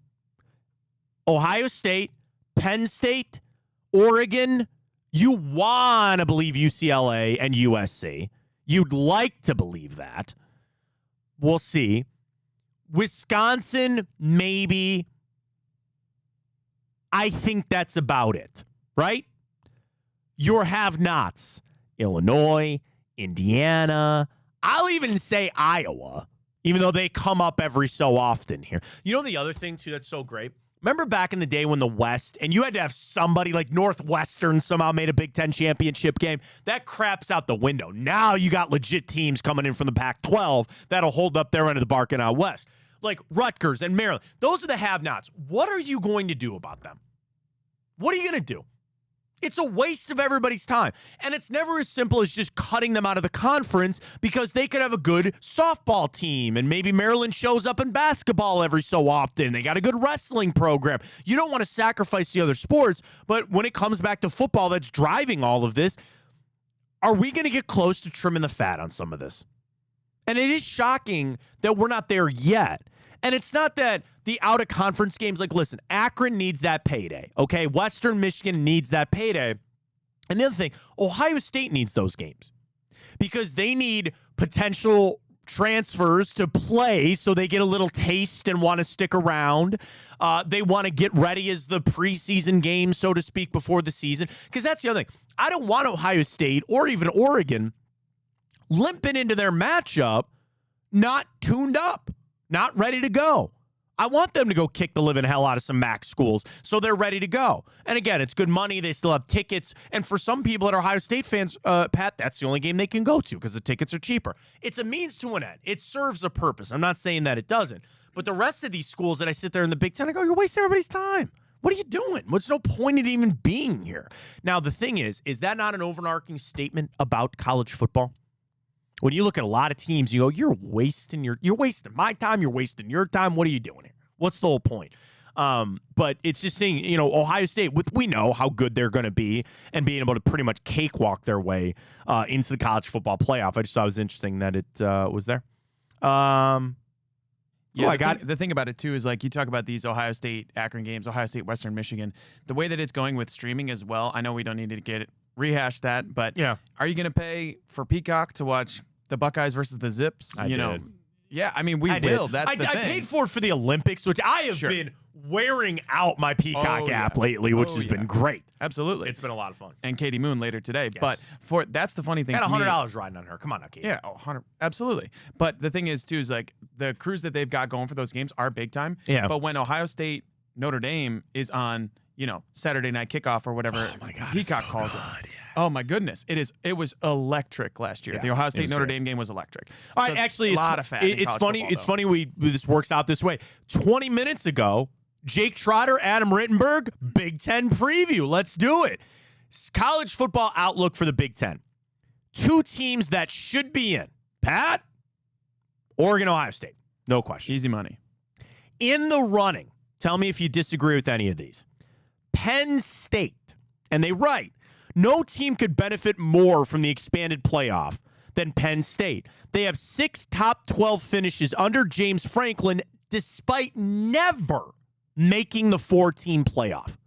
Speaker 1: Ohio State, Penn State, Oregon. You want to believe UCLA and USC. You'd like to believe that. We'll see. Wisconsin, maybe. I think that's about it, right? Your have-nots. Illinois, Indiana. I'll even say Iowa, even though they come up every so often here. You know the other thing, too, that's so great? Remember back in the day when the West, and you had to have somebody like Northwestern somehow made a Big Ten championship game? That crap's out the window. Now you got legit teams coming in from the Pac-12 that'll hold up their end of the bargain out West. Like Rutgers and Maryland. Those are the have-nots. What are you going to do about them? What are you going to do? It's a waste of everybody's time. And it's never as simple as just cutting them out of the conference because they could have a good softball team and maybe Maryland shows up in basketball every so often. They got a good wrestling program. You don't want to sacrifice the other sports, but when it comes back to football that's driving all of this, are we going to get close to trimming the fat on some of this? And it is shocking that we're not there yet. And it's not that the out-of-conference games, like, listen, Akron needs that payday, okay? Western Michigan needs that payday. And the other thing, Ohio State needs those games because they need potential transfers to play so they get a little taste and want to stick around. They want to get ready as the preseason game, so to speak, before the season. Because that's the other thing. I don't want Ohio State or even Oregon limping into their matchup not tuned up. Not ready to go. I want them to go kick the living hell out of some MAC schools so they're ready to go. And again, it's good money. They still have tickets. And for some people that are Ohio State fans, Pat, that's the only game they can go to because the tickets are cheaper. It's a means to an end. It serves a purpose. I'm not saying that it doesn't. But the rest of these schools that I sit there in the Big Ten, I go, you're wasting everybody's time. What are you doing? What's no point in even being here? Now, the thing is that not an overarching statement about college football? When you look at a lot of teams, you go, you're wasting my time, you're wasting your time. What are you doing here? What's the whole point? But it's just saying, Ohio State, we know how good they're going to be and being able to pretty much cakewalk their way into the college football playoff. I just thought it was interesting that it was there.
Speaker 2: The thing about it, too, is like you talk about these Ohio State, Akron games, Ohio State, Western Michigan. The way that it's going with streaming as well, I know we don't need to rehash that, but
Speaker 1: yeah.
Speaker 2: Are you going to pay for Peacock to watch the Buckeyes versus the Zips?
Speaker 1: I did.
Speaker 2: Yeah, I mean, we will. That's the thing.
Speaker 1: I paid for it for the Olympics, which I have been wearing out my Peacock app lately, which has been great.
Speaker 2: Absolutely.
Speaker 1: It's been a lot of fun.
Speaker 2: And Katie Moon later today.
Speaker 1: Yes.
Speaker 2: But that's the funny thing.
Speaker 1: Had $100 riding on her. Come on now, Katie.
Speaker 2: Yeah, 100. Absolutely. But the thing is, too, is like the crews that they've got going for those games are big time.
Speaker 1: Yeah.
Speaker 2: But when Ohio State, Notre Dame is on, Saturday night kickoff or whatever Peacock calls it. Yeah. Oh my goodness. It was electric last year.
Speaker 1: Yeah,
Speaker 2: the Ohio State Notre Dame game was electric.
Speaker 1: All right, actually
Speaker 2: a lot of fat.
Speaker 1: It's funny. It's funny this works out this way. 20 minutes ago, Jake Trotter, Adam Rittenberg, Big Ten preview. Let's do it. College football outlook for the Big Ten. Two teams that should be in. Pat, Oregon, Ohio State. No question.
Speaker 2: Easy money.
Speaker 1: In the running, tell me if you disagree with any of these. Penn State, and they write, no team could benefit more from the expanded playoff than Penn State. They have 6 top 12 finishes under James Franklin, despite never making the 4-team playoff.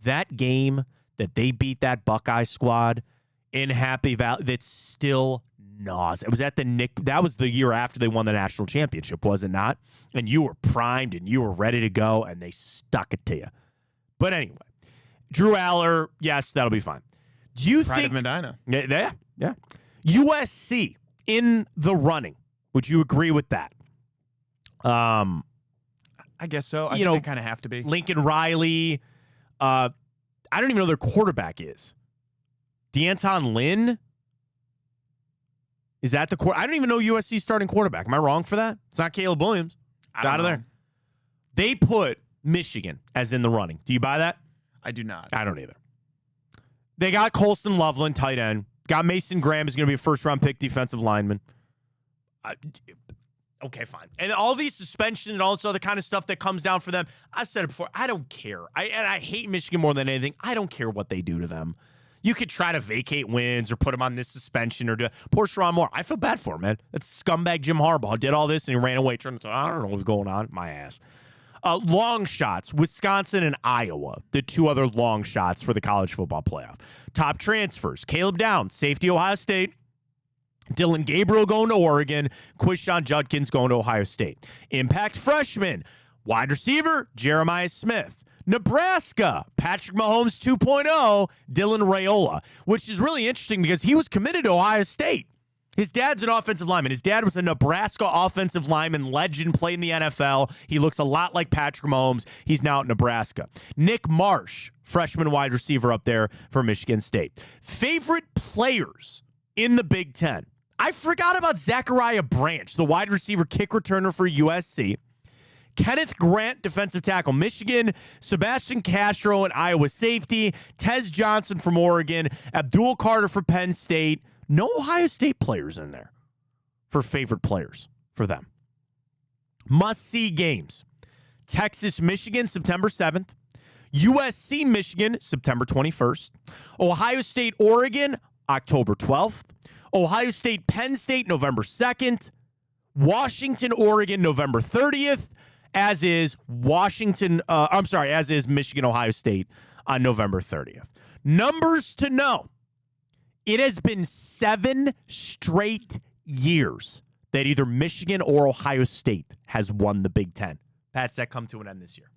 Speaker 1: That game that they beat that Buckeye squad in Happy Valley, that's still nauseous. It was at that was the year after they won the national championship, was it not? And you were primed and you were ready to go, and they stuck it to you. But anyway, Drew Aller, yes, that'll be fine. Do you
Speaker 2: Pride
Speaker 1: think
Speaker 2: of Medina?
Speaker 1: Yeah. USC in the running. Would you agree with that?
Speaker 2: I guess so. I think they kind of have to be.
Speaker 1: Lincoln Riley. I don't even know who their quarterback is. D'Anton Lynn? Is that the I don't even know USC's starting quarterback. Am I wrong for that? It's not Caleb Williams. Out of there. They put Michigan as in the running. Do you buy that?
Speaker 2: I do not.
Speaker 1: I don't either. They got Colston Loveland, tight end. Got Mason Graham, is going to be a first-round pick defensive lineman. okay, fine. And all these suspensions and all this other kind of stuff that comes down for them, I said it before, I don't care. I hate Michigan more than anything. I don't care what they do to them. You could try to vacate wins or put him on this suspension or poor Sherrod Moore. I feel bad for him, man. That's scumbag Jim Harbaugh. Did all this and he ran away. I don't know what's going on. My ass. Long shots, Wisconsin and Iowa, the two other long shots for the college football playoff. Top transfers, Caleb Downs, safety, Ohio State. Dylan Gabriel going to Oregon. Quishon Judkins going to Ohio State. Impact freshman, wide receiver, Jeremiah Smith. Nebraska, Patrick Mahomes 2.0, Dylan Raiola, which is really interesting because he was committed to Ohio State. His dad's an offensive lineman. His dad was a Nebraska offensive lineman, legend, played in the NFL. He looks a lot like Patrick Mahomes. He's now at Nebraska. Nick Marsh, freshman wide receiver up there for Michigan State. Favorite players in the Big Ten. I forgot about Zachariah Branch, the wide receiver kick returner for USC. Kenneth Grant, defensive tackle, Michigan. Sebastian Castro, an Iowa safety. Tez Johnson from Oregon. Abdul Carter for Penn State. No Ohio State players in there for favorite players for them. Must-see games. Texas, Michigan, September 7th. USC, Michigan, September 21st. Ohio State, Oregon, October 12th. Ohio State, Penn State, November 2nd. Washington, Oregon, November 30th. As is Michigan, Ohio State on November 30th. Numbers to know. It has been 7 straight years that either Michigan or Ohio State has won the Big Ten. Pats, that come to an end this year.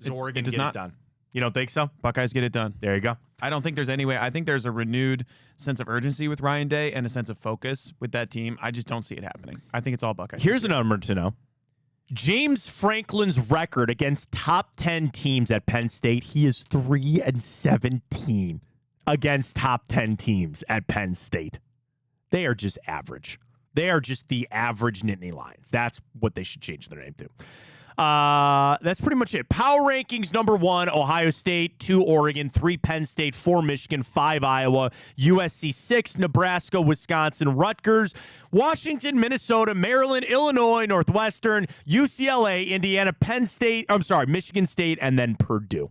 Speaker 1: Does Oregon get it done? You don't think so?
Speaker 2: Buckeyes get it done.
Speaker 1: There you go.
Speaker 2: I don't think there's any way. I think there's a renewed sense of urgency with Ryan Day and a sense of focus with that team. I just don't see it happening. I think it's all Buckeyes.
Speaker 1: Here's a number to know. James Franklin's record against top 10 teams at Penn State, he is 3-17 against top 10 teams at Penn State. They are just average. They are just the average Nittany Lions. That's what they should change their name to. That's pretty much it. Power rankings, number 1, Ohio State, 2, Oregon, 3, Penn State, 4, Michigan, 5, Iowa, USC, 6, Nebraska, Wisconsin, Rutgers, Washington, Minnesota, Maryland, Illinois, Northwestern, UCLA, Indiana, Michigan State, and then Purdue.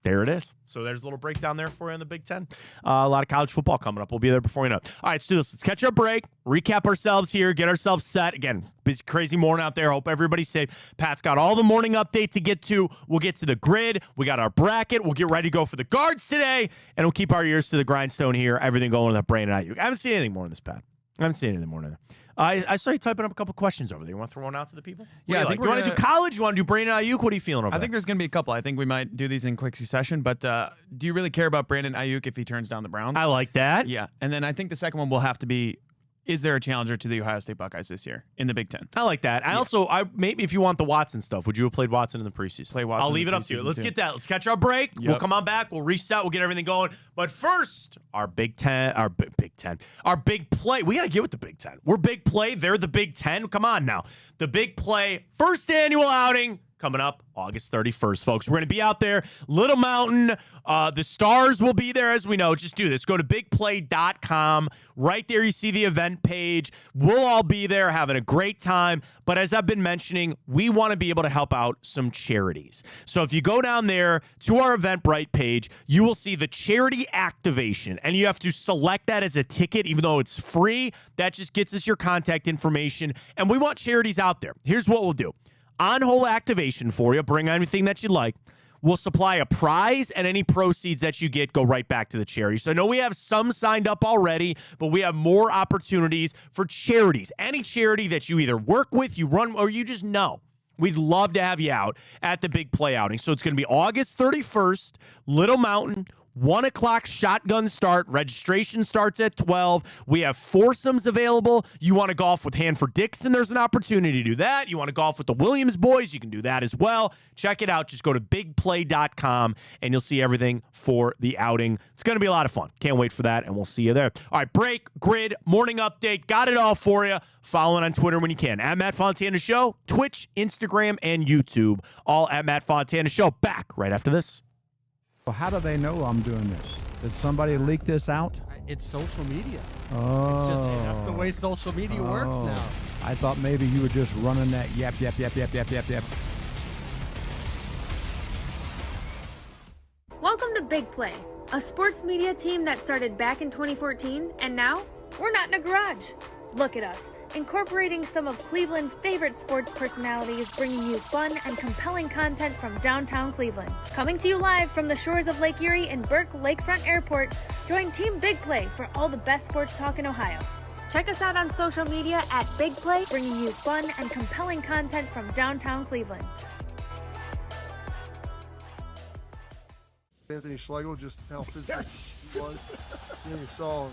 Speaker 1: There it is. So there's a little breakdown there for you on the Big Ten. A lot of college football coming up. We'll be there before you know it. All right, let's do this. Let's catch our break, recap ourselves here, get ourselves set. Again, busy, crazy morning out there. Hope everybody's safe. Pat's got all the morning update to get to. We'll get to the grid. We got our bracket. We'll get ready to go for the guards today, and we'll keep our ears to the grindstone here. Everything going with that brain and Aiyuk. I haven't seen anything more in this, Pat. I haven't seen anything more than that. I saw you typing up a couple questions over there. You want to throw one out to the people?
Speaker 2: Yeah,
Speaker 1: I think you want to do college? You want to do Brandon Aiyuk? What are you feeling over there?
Speaker 2: I think there's going to be a couple. I think we might do these in quick succession. But do you really care about Brandon Aiyuk if he turns down the Browns?
Speaker 1: I like that.
Speaker 2: Yeah. And then I think the second one will have to be, is there a challenger to the Ohio State Buckeyes this year in the Big Ten?
Speaker 1: I like that. Maybe if you want the Watson stuff, would you have played Watson in the preseason?
Speaker 2: Play Watson.
Speaker 1: I'll leave it up to you. Let's get that. Let's catch our break.
Speaker 2: Yep.
Speaker 1: We'll come on back. We'll reset. We'll get everything going. But first, our Big Ten, our big play. We got to get with the Big Ten. We're big play. They're the Big Ten. Come on now. The big play. First annual outing. Coming up August 31st, folks. We're going to be out there. Little Mountain. The Stars will be there, as we know. Just do this. Go to bigplay.com. Right there, you see the event page. We'll all be there having a great time. But as I've been mentioning, we want to be able to help out some charities. So if you go down there to our Eventbrite page, you will see the charity activation. And you have to select that as a ticket, even though it's free. That just gets us your contact information. And we want charities out there. Here's what we'll do. On-hole activation for you. Bring anything that you like. We'll supply a prize, and any proceeds that you get go right back to the charity. So I know we have some signed up already, but we have more opportunities for charities. Any charity that you either work with, you run, or you just know. We'd love to have you out at the big play outing. So it's going to be August 31st, Little Mountain, 1 o'clock shotgun start. Registration starts at 12. We have foursomes available. You want to golf with Hanford Dixon, there's an opportunity to do that. You want to golf with the Williams boys, you can do that as well. Check it out. Just go to bigplay.com and you'll see everything for the outing. It's going to be a lot of fun. Can't wait for that, and we'll see you there. All right, break, grid, morning update. Got it all for you. Follow it on Twitter when you can. At Matt Fontana Show, Twitch, Instagram, and YouTube. All at Matt Fontana Show. Back right after this.
Speaker 3: Well, how do they know I'm doing this? Did somebody leak this out?
Speaker 4: It's social media.
Speaker 3: Oh.
Speaker 4: It's just, that's the way social media works now.
Speaker 3: I thought maybe you were just running that yap.
Speaker 4: Welcome to Big Play, a sports media team that started back in 2014, and now we're not in a garage. Look at us, incorporating some of Cleveland's favorite sports personalities, bringing you fun and compelling content from downtown Cleveland. Coming to you live from the shores of Lake Erie and Burke Lakefront Airport, join Team Big Play for all the best sports talk in Ohio. Check us out on social media at Big Play, bringing you fun and compelling content from downtown Cleveland.
Speaker 5: Anthony Schlegel, just how physical he was. You saw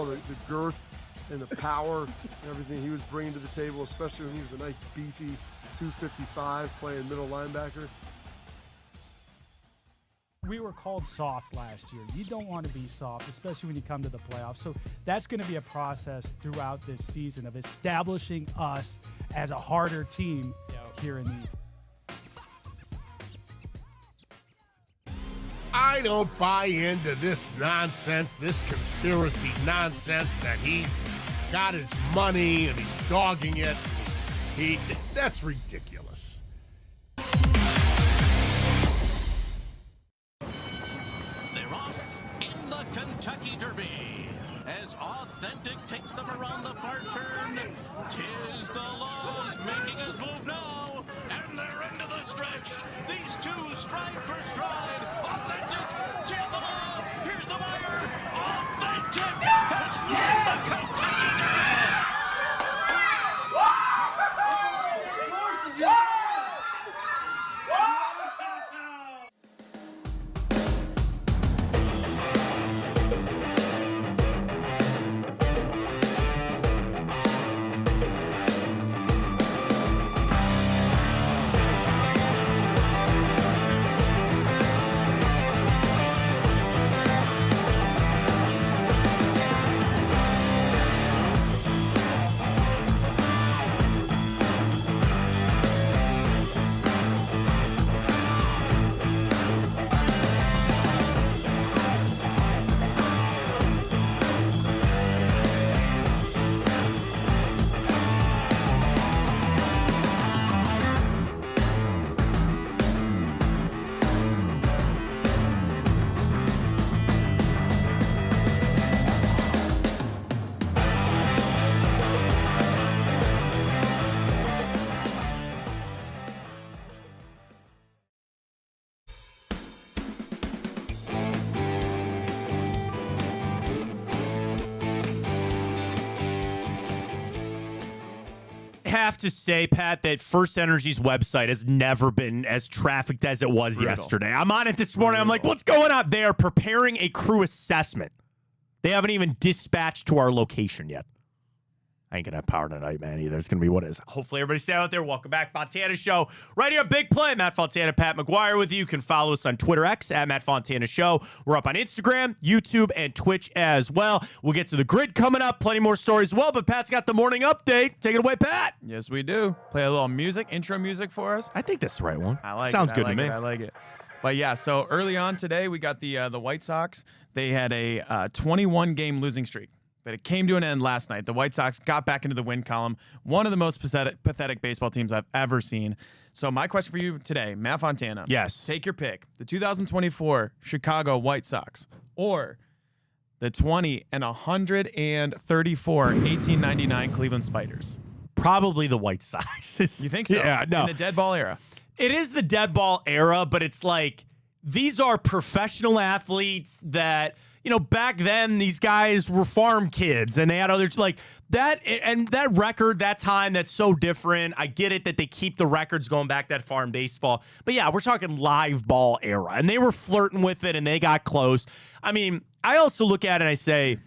Speaker 5: the girth and the power and everything he was bringing to the table, especially when he was a nice beefy 255 playing middle linebacker.
Speaker 6: We were called soft last year. You don't want to be soft, especially when you come to the playoffs. So that's going to be a process throughout this season of establishing us as a harder team here in the
Speaker 7: I don't buy into this nonsense, this conspiracy nonsense that he's got his money and he's dogging it. That's ridiculous.
Speaker 8: They're off in the Kentucky Derby as Authentic takes them around the far turn. Tis the Laws making his move now, and they're into the stretch. These two stride for stride. Authentic, tis the Law. Here's the wire. Authentic has won the Kentucky
Speaker 1: have to say, Pat, that First Energy's website has never been as trafficked as it was yesterday. I'm on it this morning. I'm like, what's going on? They are preparing a crew assessment. They haven't even dispatched to our location yet. I ain't going to have power tonight, man, either. It's going to be what it is. Hopefully everybody stay out there. Welcome back. Fontana Show. Right here, Big Play. Matt Fontana, Pat McGuire with you. You can follow us on Twitter X at Matt Fontana Show. We're up on Instagram, YouTube, and Twitch as well. We'll get to the grid coming up. Plenty more stories as well, but Pat's got the morning update. Take it away, Pat.
Speaker 2: Yes, we do. Play a little music, intro music for us.
Speaker 1: I think that's the right one.
Speaker 2: I like
Speaker 1: Sounds
Speaker 2: it.
Speaker 1: good
Speaker 2: I like
Speaker 1: to me.
Speaker 2: I like it. But yeah, so early on today, we got the White Sox. They had a 21-game losing streak. But it came to an end last night. The White Sox got back into the win column. One of the most pathetic baseball teams I've ever seen. So my question for you today, Matt Fontana.
Speaker 1: Yes.
Speaker 2: Take your pick. The 2024 Chicago White Sox or the 134 1899 Cleveland Spiders.
Speaker 1: Probably the White Sox.
Speaker 2: You think so?
Speaker 1: Yeah, no.
Speaker 2: In the dead ball era.
Speaker 1: It is the dead ball era, but it's like these are professional athletes that, you know, back then these guys were farm kids and they had others like that. And that record, that time, that's so different. I get it that they keep the records going back that far in baseball. But yeah, we're talking live ball era. And they were flirting with it and they got close. I mean, I also look at it and I say,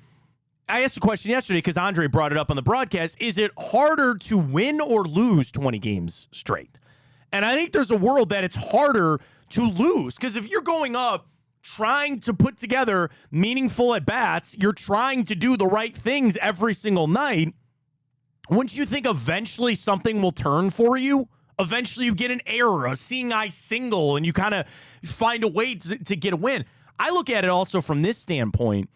Speaker 1: I asked a question yesterday because Andre brought it up on the broadcast. Is it harder to win or lose 20 games straight? And I think there's a world that it's harder to lose because if you're going up trying to put together meaningful at-bats, you're trying to do the right things every single night, wouldn't you think eventually something will turn for you? Eventually you get an error, a seeing eye single, and you kind of find a way to get a win. I look at it also from this standpoint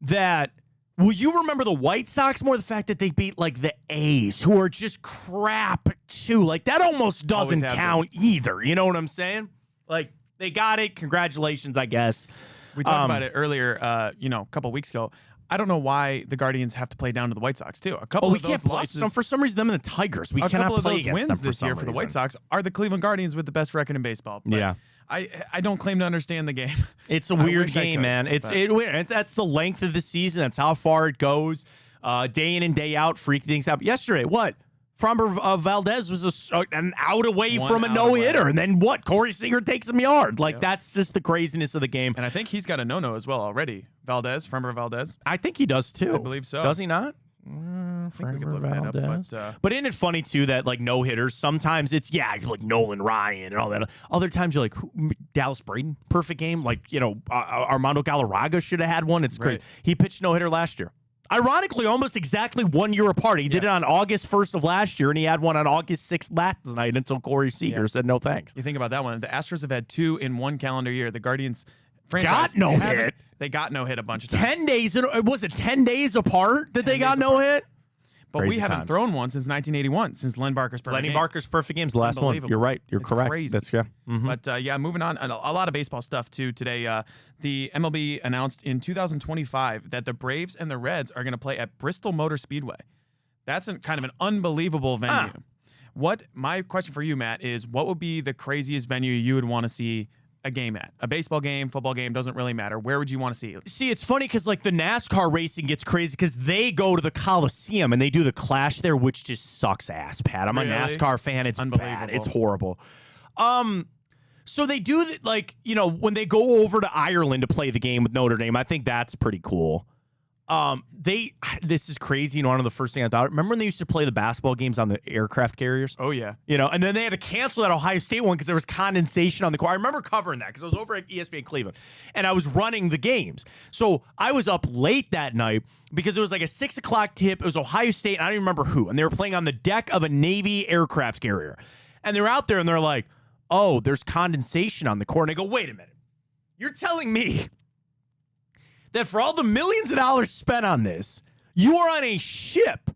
Speaker 1: that Will you remember the White Sox more? The fact that they beat like the A's, who are just crap too. Like that almost doesn't count either. You know what I'm saying? Like they got it. Congratulations, I guess.
Speaker 2: We talked about it earlier. A couple weeks ago. I don't know why the Guardians have to play down to the White Sox too. A couple
Speaker 1: we
Speaker 2: of those
Speaker 1: can't play
Speaker 2: losses,
Speaker 1: for some reason. Them and the Tigers. We cannot
Speaker 2: couple of
Speaker 1: play
Speaker 2: those
Speaker 1: against
Speaker 2: wins
Speaker 1: them for
Speaker 2: this
Speaker 1: some
Speaker 2: year for the White
Speaker 1: reason.
Speaker 2: Sox are the Cleveland Guardians with the best record in baseball. But
Speaker 1: Yeah.
Speaker 2: I don't claim to understand the game.
Speaker 1: It's a weird game, man. That's the length of the season. That's how far it goes. Day in and day out, freak things happen. Yesterday, what? Framber Valdez was an out away from a no-hitter. And then what? Corey Seager takes him yard. Like, that's just the craziness of the game.
Speaker 2: And I think he's got a no-no as well already. Framber Valdez.
Speaker 1: I think he does, too.
Speaker 2: I believe so.
Speaker 1: Does he not?
Speaker 2: I think we could look that up.
Speaker 1: But isn't it funny, too, that, like, no-hitters, sometimes it's, like Nolan Ryan and all that. Other times you're like, Dallas Braden, perfect game. Like, Armando Galarraga should have had one. It's great. He pitched no-hitter last year. Ironically, almost exactly 1 year apart. He did it on August 1st of last year, and he had one on August 6th last night until Corey Seager said no thanks.
Speaker 2: You think about that one. The Astros have had 2 in 1 calendar year. The Guardians
Speaker 1: got no hit.
Speaker 2: They got no hit a bunch of times.
Speaker 1: 10 days. Was it 10 days apart that they got no hit?
Speaker 2: But
Speaker 1: Crazy
Speaker 2: we haven't
Speaker 1: times.
Speaker 2: thrown one since 1981, since Len Barker's perfect game.
Speaker 1: Barker's perfect game's the last one. You're right. You're correct.
Speaker 2: Crazy.
Speaker 1: That's Mm-hmm.
Speaker 2: But moving on, a lot of baseball stuff too today. The MLB announced in 2025 that the Braves and the Reds are going to play at Bristol Motor Speedway. That's kind of an unbelievable venue. My question for you, Matt, is what would be the craziest venue you would want to see a game at? A baseball game, football game, doesn't really matter. Where would you want to see it?
Speaker 1: See, it's funny because like the NASCAR racing gets crazy because they go to the Coliseum and they do the Clash there, which just sucks ass, Pat. I'm a NASCAR fan. It's bad. It's horrible. So they do when they go over to Ireland to play the game with Notre Dame, I think that's pretty cool. This is crazy. One of the first things I thought, remember when they used to play the basketball games on the aircraft carriers?
Speaker 2: Oh, yeah.
Speaker 1: And then they had to cancel that Ohio State one because there was condensation on the court. I remember covering that because I was over at ESPN Cleveland and I was running the games. So I was up late that night because it was like a 6 o'clock tip. It was Ohio State. And I don't even remember who. And they were playing on the deck of a Navy aircraft carrier. And they're out there and they're like, oh, there's condensation on the court. And I go, wait a minute. You're telling me that for all the millions of dollars spent on this, you are on a ship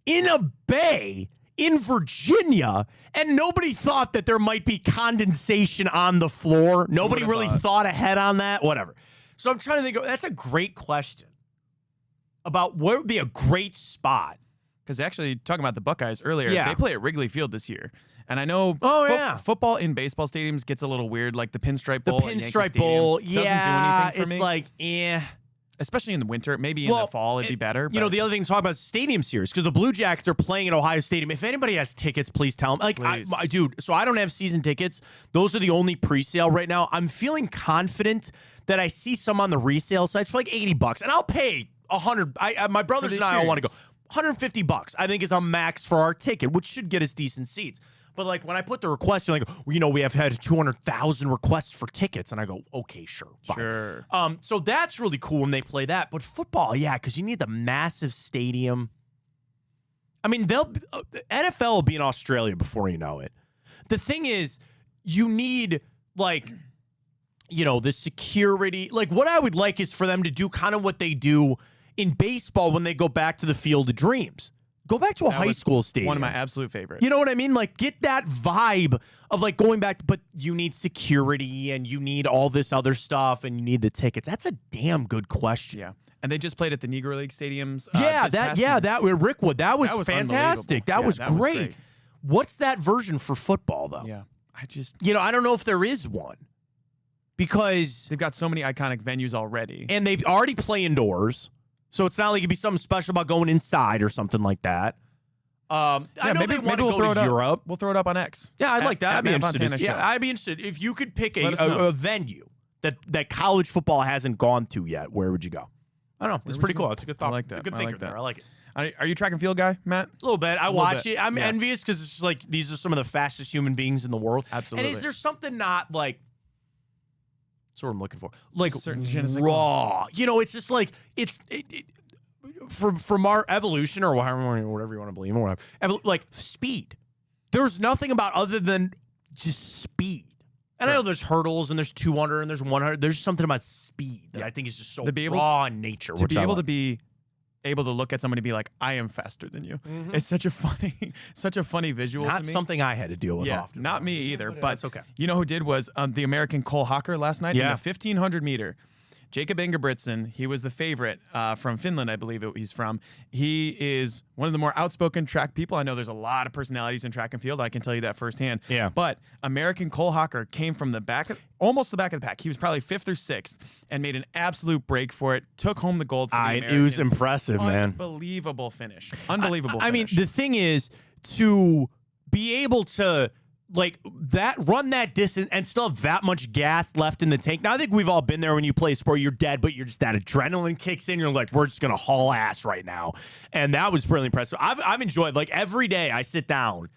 Speaker 1: in a bay in Virginia, and nobody thought that there might be condensation on the floor. Nobody really thought ahead on that. Whatever. So I'm trying to think. That's a great question about what would be a great spot.
Speaker 2: Because actually, talking about the Buckeyes earlier,
Speaker 1: they
Speaker 2: play at Wrigley Field this year. And I know football in baseball stadiums gets a little weird, like the Pinstripe Bowl.
Speaker 1: The Pinstripe Bowl,
Speaker 2: doesn't do anything for me.
Speaker 1: It's like,
Speaker 2: especially in the winter. Maybe in the fall it'd be better.
Speaker 1: The other thing to talk about is stadium series because the Blue Jackets are playing at Ohio Stadium. If anybody has tickets, please tell them. Dude, so I don't have season tickets. Those are the only pre-sale right now. I'm feeling confident that I see some on the resale sites for like $80, and I'll pay $100. My brothers and I all want to go. $150, I think, is a max for our ticket, which should get us decent seats. But like when I put the request, you're like, we have had 200,000 requests for tickets, and I go, okay, sure, fine.
Speaker 2: Sure.
Speaker 1: So that's really cool when they play that. But football, because you need the massive stadium. I mean, NFL will be in Australia before you know it. The thing is, you need the security. Like what I would like is for them to do kind of what they do in baseball when they go back to the Field of Dreams. Go back to a high school stadium.
Speaker 2: One of my absolute favorites.
Speaker 1: You know what I mean? Like, get that vibe of like going back, but you need security and you need all this other stuff and you need the tickets. That's a damn good question.
Speaker 2: Yeah. And they just played at the Negro League stadiums.
Speaker 1: That with Rickwood. That was fantastic. That was great. What's that version for football, though?
Speaker 2: Yeah.
Speaker 1: I don't know if there is one because
Speaker 2: they've got so many iconic venues already.
Speaker 1: And they already play indoors. So it's not like it'd be something special about going inside or something like that. I know maybe they want to go to Europe.
Speaker 2: We'll throw it up on X.
Speaker 1: Yeah, I'd like that. I'd be interested.
Speaker 2: Yeah,
Speaker 1: I'd be interested. If you could pick a venue that college football hasn't gone to yet, where would you go? I don't know. It's pretty cool. It's a good thought.
Speaker 2: I like that.
Speaker 1: A good thinker there. I like it.
Speaker 2: Are you track and field guy, Matt?
Speaker 1: A little bit. I watch it. I'm envious because it's just like these are some of the fastest human beings in the world.
Speaker 2: Absolutely.
Speaker 1: And is there something not like... That's what I'm looking for. Like
Speaker 2: raw.
Speaker 1: It's just like from our evolution or whatever you want to believe or whatever, like speed. There's nothing about other than just speed. And I know there's hurdles and there's 200 and there's 100. There's something about speed that I think is just so raw in nature.
Speaker 2: To be able to be able to look at somebody and be like, I am faster than you. It's such a funny visual
Speaker 1: Not
Speaker 2: to me.
Speaker 1: something I had to deal with
Speaker 2: Yeah,
Speaker 1: often.
Speaker 2: not me either. But
Speaker 1: it's okay.
Speaker 2: You know who did was the American Cole Hocker last night in
Speaker 1: Yeah.
Speaker 2: the 1500 meter. Jacob Ingebrigtsen, he was the favorite from Finland, I believe he's from. He is one of the more outspoken track people. I know there's a lot of personalities in track and field. I can tell you that firsthand.
Speaker 1: Yeah.
Speaker 2: But American Cole Hocker came from almost the back of the pack. He was probably 5th or 6th and made an absolute break for it. Took home the gold for the Americans.
Speaker 1: It was impressive, man.
Speaker 2: Unbelievable finish. Unbelievable
Speaker 1: I mean,
Speaker 2: finish.
Speaker 1: the thing is to be able to run that distance and still have that much gas left in the tank. Now, I think we've all been there when you play a sport, you're dead, but you're just that adrenaline kicks in. You're like, we're just going to haul ass right now. And that was really impressive. I've enjoyed, every day I sit down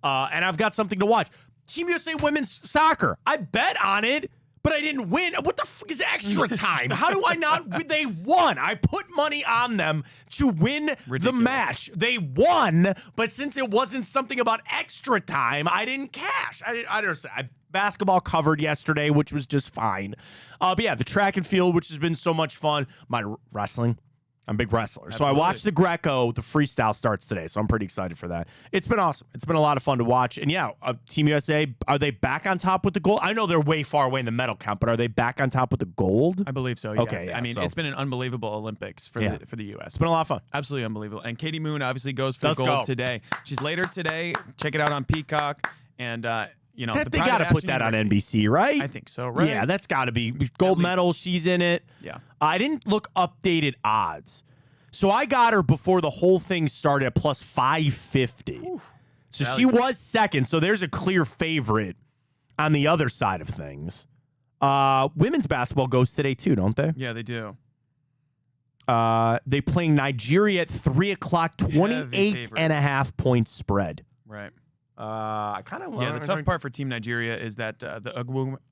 Speaker 1: and I've got something to watch. Team USA women's soccer. I bet on it, but I didn't win. What the fuck is extra time? How do I not? They won. I put money on them to win the match. They won, but since it wasn't something about extra time, I didn't cash. I don't understand. Basketball covered yesterday, which was just fine. But yeah, the track and field, which has been so much fun. My wrestling. I'm a big wrestler.
Speaker 2: Absolutely.
Speaker 1: So I watched the Greco. The freestyle starts today, so I'm pretty excited for that. It's been awesome. It's been a lot of fun to watch. And yeah, Team USA, are they back on top with the gold? I know they're way far away in the medal count, but are they back on top with the gold?
Speaker 2: I believe so, yeah.
Speaker 1: Okay, yeah,
Speaker 2: I mean,
Speaker 1: so-
Speaker 2: it's been an unbelievable Olympics for the U.S.
Speaker 1: It's been a lot of fun.
Speaker 2: Absolutely unbelievable. And Katie Moon obviously goes for
Speaker 1: Let's
Speaker 2: gold
Speaker 1: go.
Speaker 2: today. She's later today. Check it out on Peacock. And,
Speaker 1: They
Speaker 2: the
Speaker 1: got to put that on NBC, right?
Speaker 2: I think so, right?
Speaker 1: Yeah, that's got to be. Gold medal, she's in it.
Speaker 2: Yeah.
Speaker 1: I didn't look updated odds. So I got her before the whole thing started at plus 550. So she was second. So there's a clear favorite on the other side of things. Women's basketball goes today too, don't they?
Speaker 2: Yeah, they do.
Speaker 1: They playing Nigeria at 3 o'clock, 28.5 point spread.
Speaker 2: Right.
Speaker 1: I kind of
Speaker 2: Yeah, the tough part for Team Nigeria is that the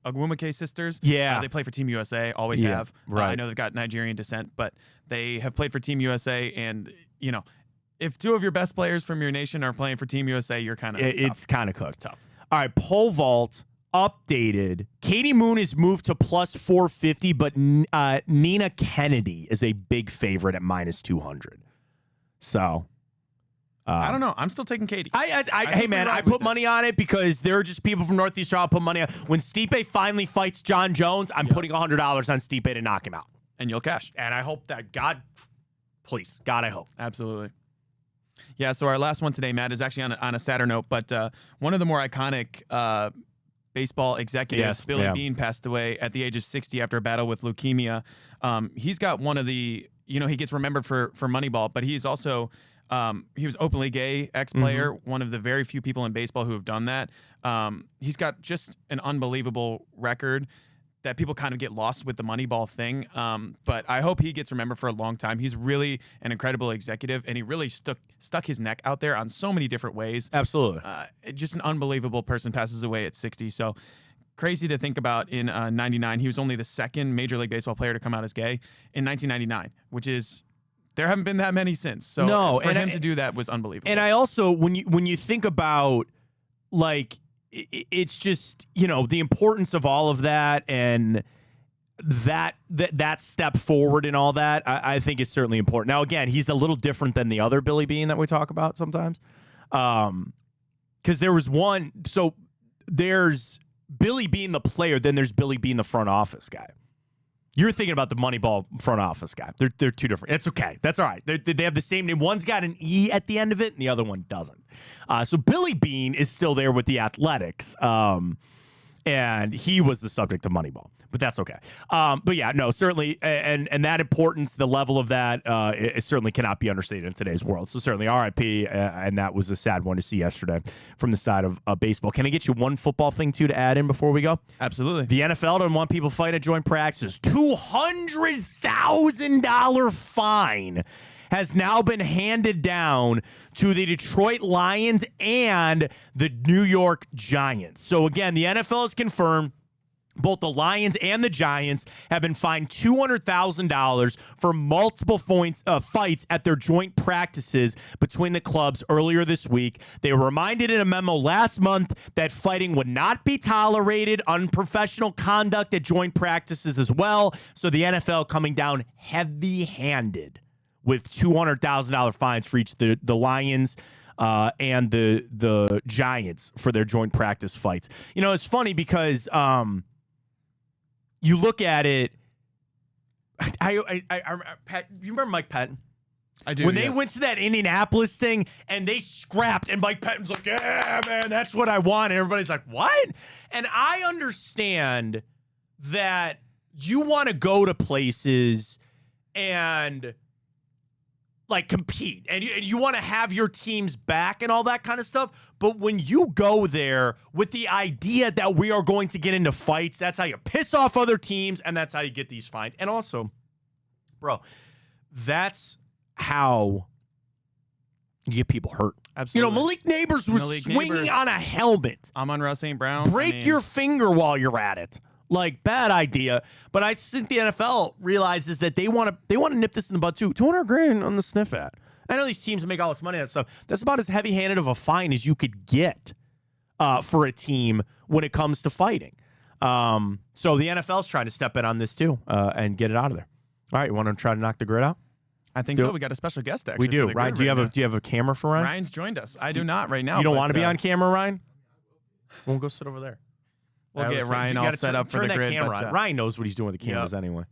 Speaker 2: Ogwumike sisters,
Speaker 1: Yeah.
Speaker 2: they play for Team USA, always
Speaker 1: Yeah,
Speaker 2: have.
Speaker 1: right.
Speaker 2: I know they've got Nigerian descent, but they have played for Team USA. And, if 2 of your best players from your nation are playing for Team USA, you're kind of
Speaker 1: It's kind of cooked.
Speaker 2: It's tough.
Speaker 1: All right, pole vault updated. Katie Moon is moved to plus 450, but Nina Kennedy is a big favorite at minus 200. So
Speaker 2: I don't know. I'm still taking Katie.
Speaker 1: Hey man, I put money on it because there are just people from Northeast I'll put money on. When Stipe finally fights John Jones, I'm putting $100 on Stipe to knock him out.
Speaker 2: And you'll cash.
Speaker 1: And I hope that God, I hope.
Speaker 2: Absolutely. Yeah, so our last one today, Matt, is actually on a sadder note, but one of the more iconic baseball executives,
Speaker 1: Yes,
Speaker 2: Billy
Speaker 1: yeah.
Speaker 2: Beane, passed away at the age of 60 after a battle with leukemia. He's got one of the, he gets remembered for Moneyball, but he's also, he was openly gay ex-player, one of the very few people in baseball who have done that. He's got just an unbelievable record that people kind of get lost with the Moneyball thing. But I hope he gets remembered for a long time. He's really an incredible executive, and he really stuck his neck out there on so many different ways.
Speaker 1: Absolutely.
Speaker 2: Just an unbelievable person, passes away at 60. So crazy to think about. In 99, he was only the second Major League Baseball player to come out as gay in 1999, which is, there haven't been that many since. So
Speaker 1: No,
Speaker 2: for
Speaker 1: and
Speaker 2: him to do that was unbelievable.
Speaker 1: And I also, when you think about, it's just, the importance of all of that and that step forward and all that, I think is certainly important. Now, again, he's a little different than the other Billy Beane that we talk about sometimes. Because there was one, so there's Billy Beane the player, then there's Billy Beane the front office guy. You're thinking about the Moneyball front office guy. They're two different. It's okay. That's all right. They have the same name. One's got an E at the end of it, and the other one doesn't. So Billy Beane is still there with the Athletics, and he was the subject of Moneyball. But that's okay. But yeah, no, certainly, and that importance, the level of that, it certainly cannot be understated in today's world. So certainly, RIP, and that was a sad one to see yesterday from the side of baseball. Can I get you one football thing too to add in before we go?
Speaker 2: Absolutely.
Speaker 1: The NFL doesn't want people fighting at joint practices. $200,000 fine has now been handed down to the Detroit Lions and the New York Giants. So again, the NFL has confirmed both the Lions and the Giants have been fined $200,000 for multiple fights at their joint practices between the clubs earlier this week. They were reminded in a memo last month that fighting would not be tolerated, unprofessional conduct at joint practices as well. So the NFL coming down heavy-handed with $200,000 fines for each the Lions and the Giants for their joint practice fights. You know, it's funny because you look at it. Pat, you remember Mike Patton?
Speaker 2: I do.
Speaker 1: When they went to that Indianapolis thing and they scrapped, and Mike Patton's like, "Yeah, man, that's what I want." And everybody's like, "What?" And I understand that you want to go to places and like compete, and you want to have your teams back and all that kind of stuff. But when you go there with the idea that we are going to get into fights, that's how you piss off other teams, and that's how you get these fines. And also, bro, that's how you get people hurt.
Speaker 2: Absolutely.
Speaker 1: You know, Malik Neighbors was swinging on a helmet.
Speaker 2: Amon-Ra St. Brown.
Speaker 1: Break your finger while you're at it. Like, bad idea. But I think the NFL realizes that they want to nip this in the bud too. $200,000 on the sniff at. I know these teams make all this money and stuff. That's about as heavy-handed of a fine as you could get for a team when it comes to fighting. So the NFL's trying to step in on this too and get it out of there. All right, you want to try to knock the grid out?
Speaker 2: I think so. We got a special guest actually.
Speaker 1: We do. Ryan, do you have a camera for Ryan?
Speaker 2: Ryan's joined us. I do not right now.
Speaker 1: You don't want to be on camera, Ryan? We'll go sit over there.
Speaker 2: We'll get Ryan all set up for the grid.
Speaker 1: But, Ryan knows what he's doing with the cameras anyway.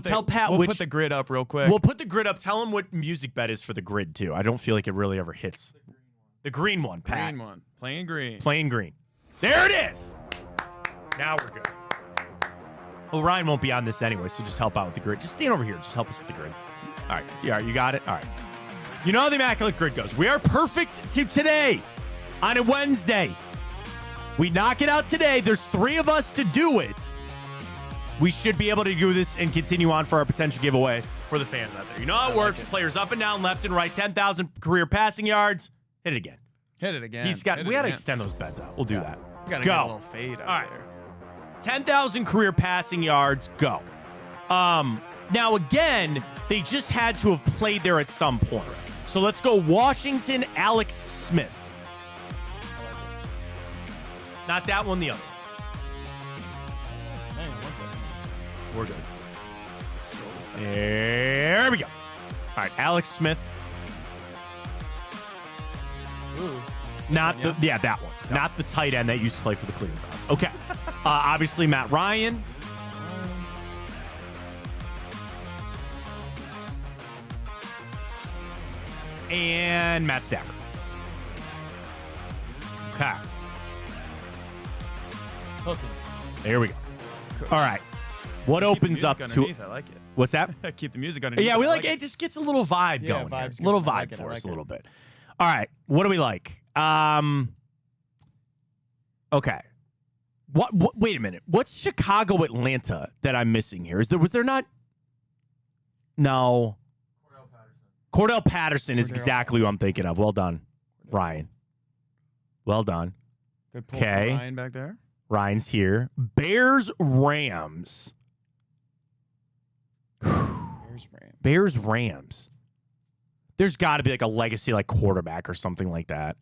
Speaker 2: Tell Pat. We'll put the grid up real quick.
Speaker 1: We'll put the grid up. Tell him what music bet is for the grid too. I don't feel like it really ever hits. The green one, Pat.
Speaker 2: Green one. Plain green.
Speaker 1: Plain green. There it is. Now we're good. Well, Ryan won't be on this anyway, so just help out with the grid. Just stand over here. Just help us with the grid. All right. Yeah, you got it? All right. You know how the Immaculate Grid goes. We are perfect to today on a Wednesday. We knock it out today. There's 3 of us to do it. We should be able to do this and continue on for our potential giveaway for the fans out there. You know how it works. Players up and down, left and right, 10,000 career passing yards. Hit it again.
Speaker 2: Hit it again.
Speaker 1: We got to extend those bets out. We'll do that.
Speaker 2: We got to get a little fade out there.
Speaker 1: 10,000 career passing yards. Go. Now, again, they just had to have played there at some point. So let's go Washington, Alex Smith. Not that one, the other.
Speaker 2: Hang on 1 second.
Speaker 1: We're good. There we go. All right, Alex Smith.
Speaker 2: Ooh.
Speaker 1: That one. No. Not the tight end that used to play for the Cleveland Browns. Okay. Obviously, Matt Ryan. And Matt Stafford. Okay.
Speaker 2: Hooking.
Speaker 1: There we go. All right. What opens up to?
Speaker 2: I like it.
Speaker 1: What's that?
Speaker 2: Keep the music underneath.
Speaker 1: Yeah, we like it. Just gets a little vibe going.
Speaker 2: Vibes
Speaker 1: A little
Speaker 2: going.
Speaker 1: vibe for us a little bit. All right. What do we like? Okay. What? Wait a minute. What's Chicago Atlanta that I'm missing here? Was there not? No. Cordell Patterson is exactly who I'm thinking of. Well done, Ryan. Well done.
Speaker 2: Good pull from Ryan back there.
Speaker 1: Ryan's here. Bears Rams. Bears Rams. There's got to be like a legacy like quarterback or something like that.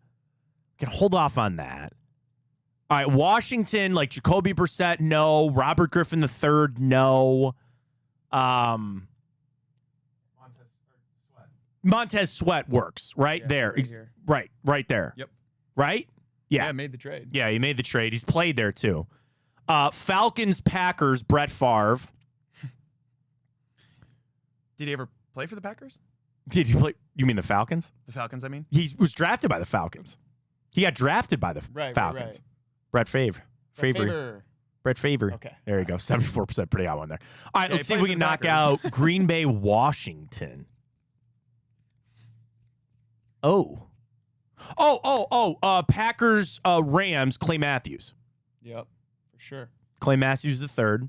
Speaker 1: Can hold off on that. All right, Washington, like Jacoby Brissett, no. Robert Griffin III, no. Montez Sweat works right there. Right there.
Speaker 2: Yep.
Speaker 1: Right? Yeah.
Speaker 2: Yeah, made the trade.
Speaker 1: Yeah, he made the trade. He's played there too. Falcons, Packers, Brett Favre.
Speaker 2: Did he ever play for the Packers?
Speaker 1: Did you play? You mean the Falcons?
Speaker 2: The Falcons, I mean.
Speaker 1: He was drafted by the Falcons. He got drafted by the Falcons.
Speaker 2: Right.
Speaker 1: Brett Favre. Brett Favre.
Speaker 2: Okay.
Speaker 1: There you go. 74%. Pretty hot one there. All right,
Speaker 2: Yeah,
Speaker 1: let's see if we can knock out Green Bay, Washington. Packers, Rams, Clay Matthews.
Speaker 2: Yep, for sure.
Speaker 1: Clay Matthews the third.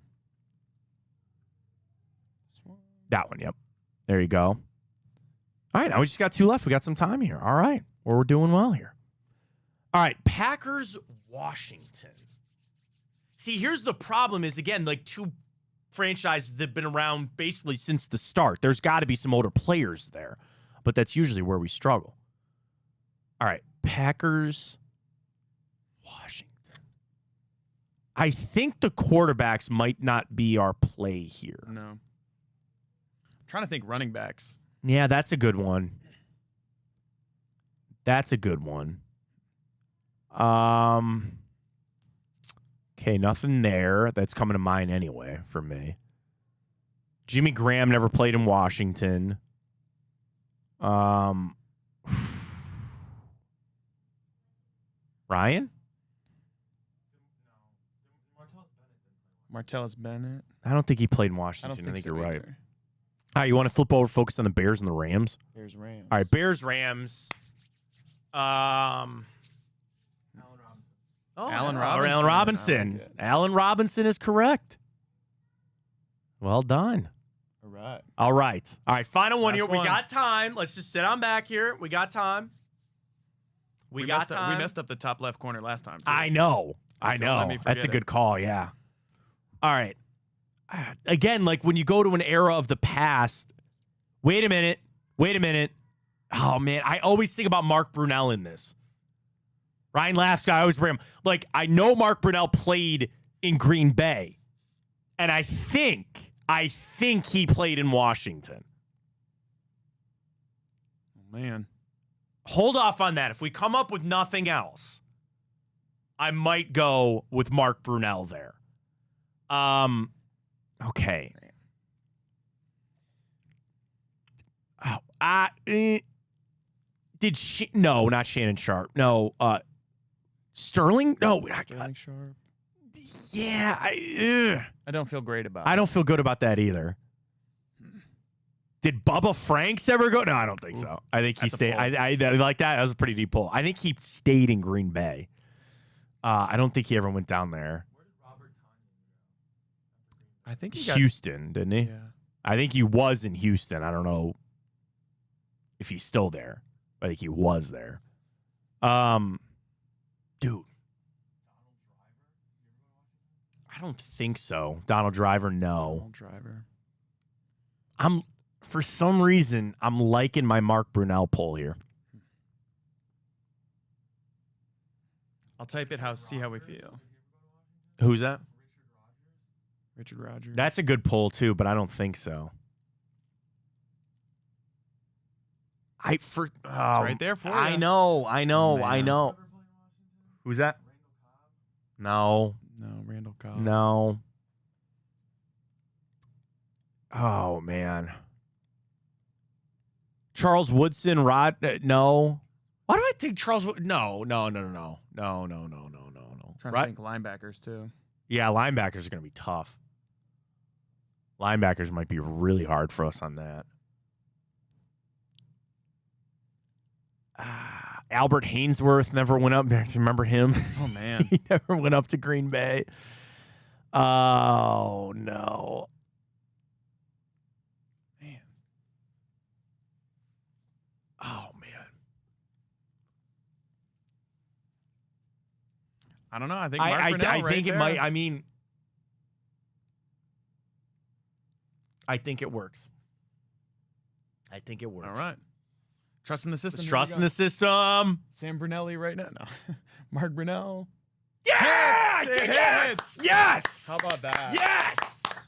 Speaker 1: That one, yep. There you go. All right, now we just got 2 left. We got some time here. All right. Well, we're doing well here. All right, Packers, Washington. See, here's the problem is, again, like 2 franchises that have been around basically since the start. There's got to be some older players there, but that's usually where we struggle. All right, Packers, Washington. I think the quarterbacks might not be our play here.
Speaker 2: No. I'm trying to think running backs.
Speaker 1: Yeah, that's a good one. That's a good one. Okay, nothing there that's coming to mind anyway for me. Jimmy Graham never played in Washington. Ryan?
Speaker 2: Martellus Bennett.
Speaker 1: I don't think he played in
Speaker 2: I
Speaker 1: Washington.
Speaker 2: don't
Speaker 1: I think
Speaker 2: so
Speaker 1: you're right.
Speaker 2: either.
Speaker 1: All right, you want to flip over, focus on the Bears and the Rams?
Speaker 2: Bears Rams.
Speaker 1: All right, Bears Rams.
Speaker 2: Allen Robinson.
Speaker 1: Allen Robinson.
Speaker 2: I like it.
Speaker 1: Allen Robinson is correct. Well done.
Speaker 2: All right.
Speaker 1: All right. All right, final one
Speaker 2: Last
Speaker 1: here. We
Speaker 2: one.
Speaker 1: got time. Let's just sit on back here. We got time. We got
Speaker 2: messed up,
Speaker 1: time.
Speaker 2: we messed up the top left corner last time, too.
Speaker 1: I know. I
Speaker 2: Don't let
Speaker 1: know.
Speaker 2: me
Speaker 1: That's a
Speaker 2: forget
Speaker 1: good
Speaker 2: it.
Speaker 1: call, yeah. All right. Again, like when you go to an era of the past, wait a minute. Oh, man. I always think about Mark Brunell in this. Ryan laughs. I always bring him. Like, I know Mark Brunell played in Green Bay, and I think he played in Washington.
Speaker 2: Oh, man.
Speaker 1: Hold off on that. If we come up with nothing else, I might go with Mark Brunell there. Okay. Oh, no, not Shannon Sharp. No, Sterling? No.
Speaker 2: Sterling Sharp.
Speaker 1: Yeah,
Speaker 2: I don't feel great about it.
Speaker 1: I don't feel good about that either. Did Bubba Franks ever go? No, I don't think so. I think he
Speaker 2: That's a
Speaker 1: stayed.
Speaker 2: pull.
Speaker 1: I like that. That was a pretty deep pull. I think he stayed in Green Bay. I don't think he ever went down there.
Speaker 2: I think he got...
Speaker 1: Houston, didn't he?
Speaker 2: Yeah.
Speaker 1: I think he was in Houston. I don't know if he's still there. I think he was there. Dude. I don't think so. Donald Driver, no.
Speaker 2: Donald Driver.
Speaker 1: For some reason, I'm liking my Mark Brunell poll here.
Speaker 2: I'll type it. See how we feel.
Speaker 1: Who's that?
Speaker 2: Richard Rodgers.
Speaker 1: That's a good poll too, but I don't think so.
Speaker 2: It's right there for you.
Speaker 1: I know.
Speaker 2: Man.
Speaker 1: Who's that? No.
Speaker 2: No, Randall Cobb.
Speaker 1: No. Oh man. Charles Woodson, no. Why do I think Charles Wood? No.
Speaker 2: Trying
Speaker 1: Right?
Speaker 2: to think linebackers too.
Speaker 1: Yeah, linebackers are going to be tough. Linebackers might be really hard for us on that. Albert Hainsworth never went up there. Remember him?
Speaker 2: Oh man.
Speaker 1: He never went up to Green Bay. Oh, no.
Speaker 2: Man.
Speaker 1: Oh, man.
Speaker 2: I don't know. I think Mark Brunell right
Speaker 1: think
Speaker 2: there.
Speaker 1: it might. I mean, I think it works. I think it works.
Speaker 2: All right. Trust in the system.
Speaker 1: Let's
Speaker 2: Here we
Speaker 1: trust
Speaker 2: go.
Speaker 1: in the system.
Speaker 2: Sam Brunelli right now. No. Mark Brunell.
Speaker 1: Yeah!
Speaker 2: Hits! It
Speaker 1: Yes!
Speaker 2: hits!
Speaker 1: Yes!
Speaker 2: How about that?
Speaker 1: Yes!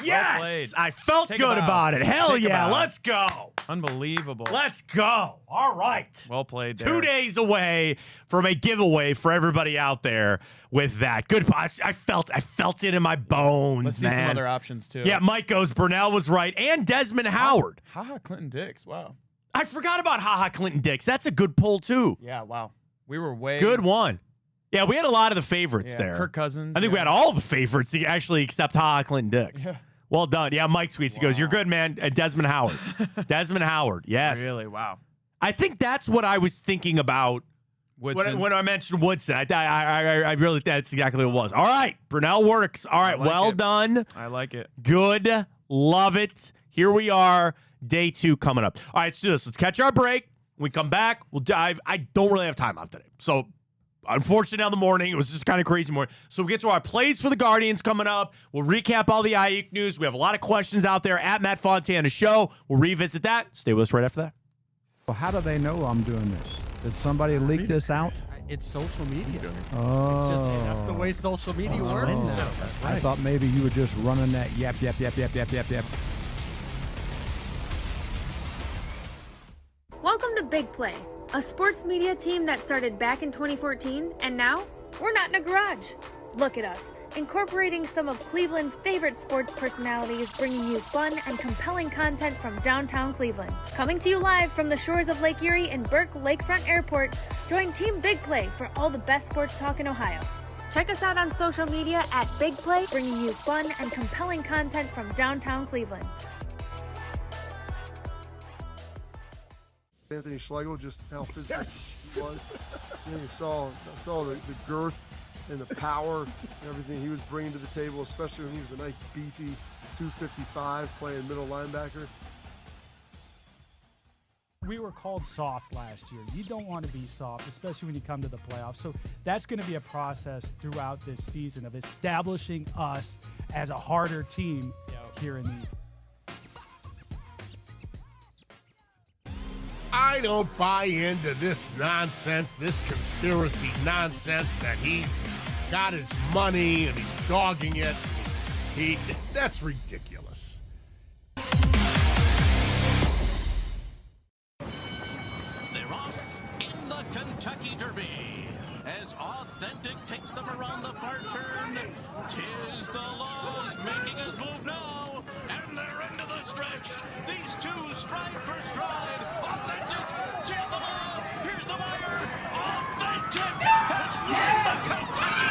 Speaker 1: Yes!
Speaker 2: played.
Speaker 1: I felt
Speaker 2: Take a
Speaker 1: good
Speaker 2: bow.
Speaker 1: about it. Hell
Speaker 2: Take a
Speaker 1: yeah.
Speaker 2: bow.
Speaker 1: Let's go.
Speaker 2: Unbelievable.
Speaker 1: Let's go. All right.
Speaker 2: Well played there.
Speaker 1: 2 days away from a giveaway for everybody out there with that. Good. I felt it in my bones,
Speaker 2: Let's see
Speaker 1: man.
Speaker 2: some other options too.
Speaker 1: Yeah, Mike goes, Brunell was right. And Desmond Howard.
Speaker 2: Haha, Clinton Dix. Wow.
Speaker 1: I forgot about Clinton Dix. That's a good pull, too.
Speaker 2: Yeah, wow. We were way
Speaker 1: Good one. Yeah, we had a lot of the favorites
Speaker 2: Yeah,
Speaker 1: there.
Speaker 2: Kirk Cousins.
Speaker 1: I think we had all the favorites, actually, except Clinton Dix.
Speaker 2: Yeah.
Speaker 1: Well done. Yeah, Mike tweets. He goes, "You're good, man." Desmond Howard. Desmond Howard. Yes.
Speaker 2: Really? Wow.
Speaker 1: I think that's what I was thinking about
Speaker 2: Woodson.
Speaker 1: when I mentioned Woodson. I really, that's exactly what it was. All right. Brunell works. All right.
Speaker 2: like
Speaker 1: Well
Speaker 2: it.
Speaker 1: done.
Speaker 2: I like it.
Speaker 1: Good. Love it. Here we are. Day 2 coming up. All right, let's do this. Let's catch our break. When we come back, we'll dive. I don't really have time on today. So, unfortunately, on the morning, it was just kind of crazy morning. So, we'll get to our plays for the Guardians coming up. We'll recap all the Aiyuk news. We have a lot of questions out there at Matt Fontana Show. We'll revisit that. Stay with us right after that.
Speaker 3: Well, how do they know I'm doing this? Did somebody leak this out?
Speaker 9: It's social media.
Speaker 3: Oh.
Speaker 9: It's just that's the way social media works now. That's
Speaker 3: I thought maybe you were just running that yap.
Speaker 4: Welcome to Big Play, a sports media team that started back in 2014, and now we're not in a garage. Look at us, incorporating some of Cleveland's favorite sports personalities, bringing you fun and compelling content from downtown Cleveland. Coming to you live from the shores of Lake Erie and Burke Lakefront Airport, join Team Big Play for all the best sports talk in Ohio. Check us out on social media at Big Play, bringing you fun and compelling content from downtown Cleveland.
Speaker 5: Anthony Schlegel, just how physical he was. You saw the girth and the power and everything he was bringing to the table, especially when he was a nice beefy 255 playing middle linebacker.
Speaker 6: We were called soft last year. You don't want to be soft, especially when you come to the playoffs. So that's going to be a process throughout this season of establishing us as a harder team here in the
Speaker 7: I don't buy into this nonsense, this conspiracy nonsense that he's got his money and he's dogging it. That's ridiculous.
Speaker 8: They're off in the Kentucky Derby as Authentic takes them around the far turn. Tis the Laws making his move now, and they're into the stretch. These two stride for stride. Authentic, tis the Law. Here's the wire. Authentic has won the Kentucky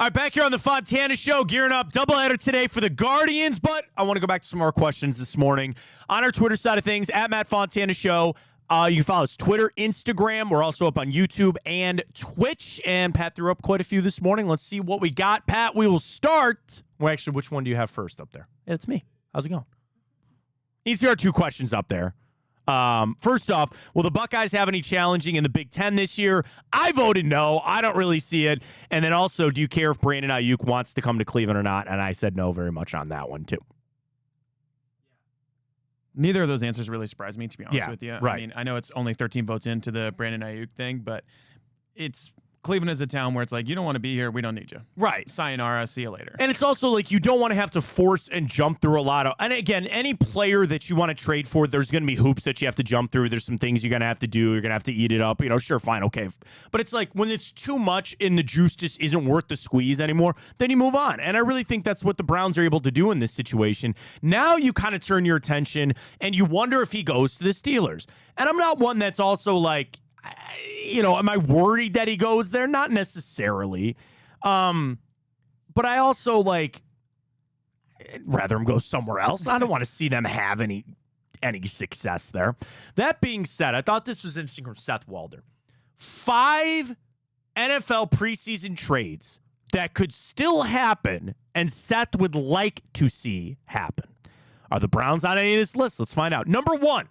Speaker 1: All right, back here on the Fontana Show, gearing up. Doubleheader today for the Guardians, but I want to go back to some more questions this morning. On our Twitter side of things, at Matt Fontana Show, you can follow us Twitter, Instagram. We're also up on YouTube and Twitch, and Pat threw up quite a few this morning. Let's see what we got. Pat, we will start. Well, actually, which one do you have first up there? Yeah, it's me. How's it going? You see our two questions up there. First off, will the Buckeyes have any challenging in the Big Ten this year? I voted no. I don't really see it. And then also, do you care if Brandon Aiyuk wants to come to Cleveland or not? And I said no very much on that one, too.
Speaker 2: Neither of those answers really surprised me, to be honest with you.
Speaker 1: Right.
Speaker 2: I mean, I know it's only 13 votes into the Brandon Aiyuk thing, but it's Cleveland is a town where it's like, you don't want to be here, we don't need you.
Speaker 1: Right.
Speaker 2: Sayonara, see you later.
Speaker 1: And it's also like you don't want to have to force and jump through a lot of, and again, any player that you want to trade for, there's going to be hoops that you have to jump through. There's some things you're going to have to do. You're going to have to eat it up. Sure, fine, okay. But it's like when it's too much and the juice just isn't worth the squeeze anymore, then you move on. And I really think that's what the Browns are able to do in this situation. Now you kind of turn your attention and you wonder if he goes to the Steelers. And I'm not one that's also like, am I worried that he goes there? Not necessarily. But I also I'd rather him go somewhere else. I don't want to see them have any success there. That being said, I thought this was interesting from Seth Walder. 5 NFL preseason trades that could still happen and Seth would like to see happen. Are the Browns on any of this list? Let's find out. Number 1.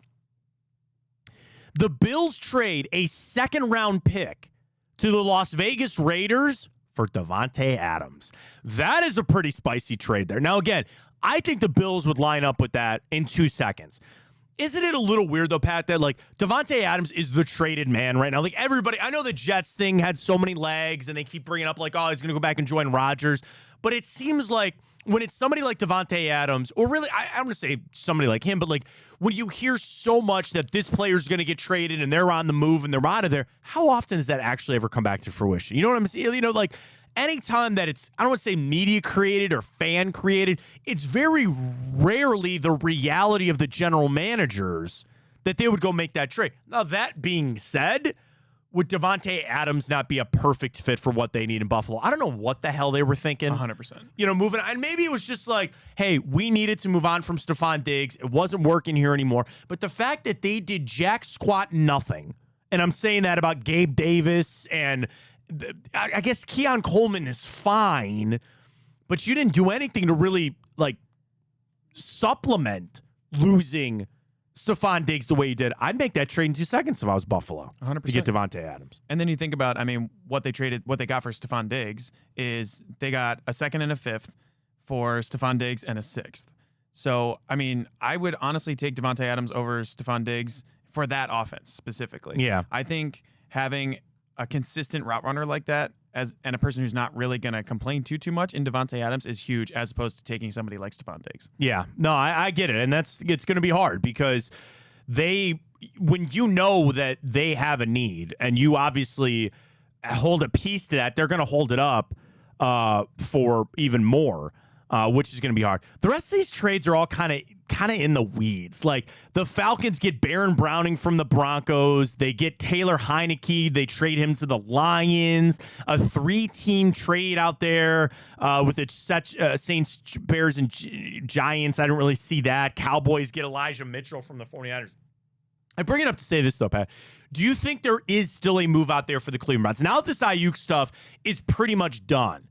Speaker 1: The Bills trade a second-round pick to the Las Vegas Raiders for Davante Adams. That is a pretty spicy trade there. Now, again, I think the Bills would line up with that in 2 seconds. Isn't it a little weird, though, Pat, that, Davante Adams is the traded man right now? Everybody, I know the Jets thing had so many legs, and they keep bringing up, he's going to go back and join Rodgers. But it seems like when it's somebody like Davante Adams, or really, I'm going to say somebody like him, but when you hear so much that this player's going to get traded and they're on the move and they're out of there, how often does that actually ever come back to fruition? You know what I'm saying? anytime that it's, I don't want to say media created or fan created, it's very rarely the reality of the general managers that they would go make that trade. Now, that being said, would Davante Adams not be a perfect fit for what they need in Buffalo? I don't know what the hell they were thinking.
Speaker 2: 100%.
Speaker 1: Moving on. And maybe it was just like, hey, we needed to move on from Stephon Diggs. It wasn't working here anymore. But the fact that they did jack squat nothing, and I'm saying that about Gabe Davis, and I guess Keon Coleman is fine, but you didn't do anything to really, supplement losing Stephon Diggs the way you did. I'd make that trade in 2 seconds if I was Buffalo.
Speaker 2: 100%.
Speaker 1: To get Davante Adams.
Speaker 2: And then you think about, what they got for Stephon Diggs is they got a second and a fifth for Stephon Diggs and a sixth. So, I would honestly take Davante Adams over Stephon Diggs for that offense specifically.
Speaker 1: Yeah.
Speaker 2: I think having a consistent route runner like that and a person who's not really going to complain too much in Davante Adams is huge, as opposed to taking somebody like Stephon Diggs.
Speaker 1: Yeah, no, I get it. And it's going to be hard because when you know that they have a need and you obviously hold a piece to that, they're going to hold it up for even more, which is going to be hard. The rest of these trades are all kind of in the weeds. Like the Falcons get Baron Browning from the Broncos. They get Taylor Heineke. They trade him to the Lions. A 3-team trade out there with the Saints, Bears, and Giants. I don't really see that. Cowboys get Elijah Mitchell from the 49ers. I bring it up to say this, though, Pat. Do you think there is still a move out there for the Cleveland Browns? Now that this Aiyuk stuff is pretty much done,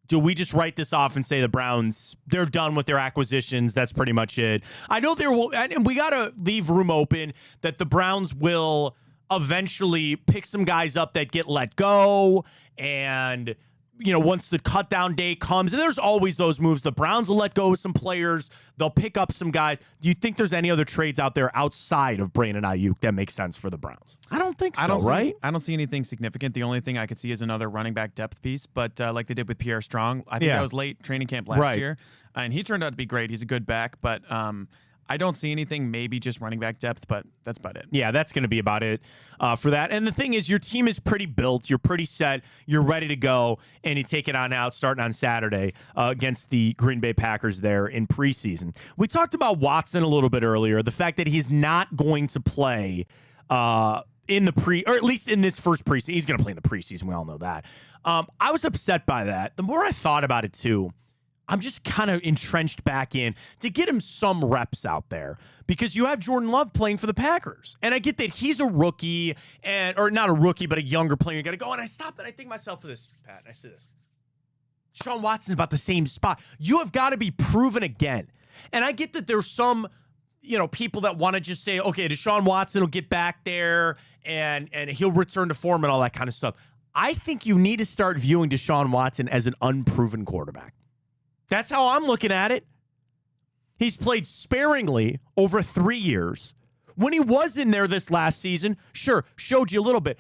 Speaker 1: do we just write this off and say the Browns, they're done with their acquisitions? That's pretty much it. I know there will, and we got to leave room open that the Browns will eventually pick some guys up that get let go. And, once the cut down day comes, and there's always those moves, the Browns will let go of some players. They'll pick up some guys. Do you think there's any other trades out there outside of Brandon Aiyuk that makes sense for the Browns? I don't think so, right?
Speaker 2: I don't see anything significant. The only thing I could see is another running back depth piece, but like they did with Pierre Strong. I think that was late training camp last year, and he turned out to be great. He's a good back, but I don't see anything, maybe just running back depth, but that's about it.
Speaker 1: Yeah, that's going to be about it for that. And the thing is, your team is pretty built. You're pretty set. You're ready to go, and you take it on out starting on Saturday against the Green Bay Packers there in preseason. We talked about Watson a little bit earlier, the fact that he's not going to play in the or at least in this first preseason. He's going to play in the preseason. We all know that. I was upset by that. The more I thought about it, too, I'm just kind of entrenched back in to get him some reps out there because you have Jordan Love playing for the Packers. And I get that he's a rookie, or not a rookie, but a younger player. You got to go. And I stop and I think to myself for this, Pat, and I say this. Deshaun Watson's about the same spot. You have got to be proven again. And I get that there's some, people that want to just say, okay, Deshaun Watson will get back there and he'll return to form and all that kind of stuff. I think you need to start viewing Deshaun Watson as an unproven quarterback. That's how I'm looking at it. He's played sparingly over 3 years. When he was in there this last season, sure, showed you a little bit.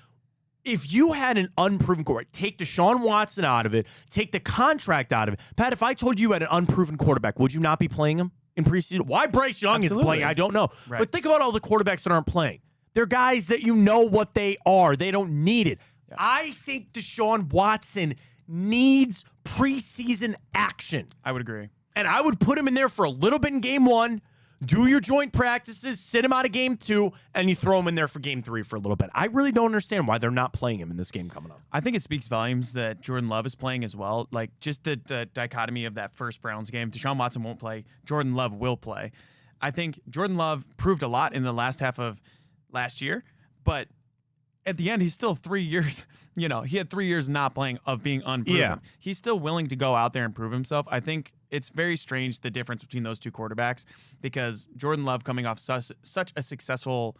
Speaker 1: If you had an unproven quarterback, take Deshaun Watson out of it, take the contract out of it. Pat, if I told you had an unproven quarterback, would you not be playing him in preseason? Why Bryce Young is playing, I don't know. Right. But think about all the quarterbacks that aren't playing. They're guys that you know what they are. They don't need it. Yeah. I think Deshaun Watson needs preseason action.
Speaker 2: I would agree.
Speaker 1: And I would put him in there for a little bit in game 1, do your joint practices, sit him out of game 2, and you throw him in there for game 3 for a little bit. I really don't understand why they're not playing him in this game coming up.
Speaker 2: I think it speaks volumes that Jordan Love is playing as well. Like, just the dichotomy of that first Browns game. Deshaun Watson won't play. Jordan Love will play. I think Jordan Love proved a lot in the last half of last year, but at the end, he's still 3 years. He had 3 years not playing of being unproven.
Speaker 1: Yeah.
Speaker 2: He's still willing to go out there and prove himself. I think it's very strange, the difference between those two quarterbacks, because Jordan Love coming off such a successful,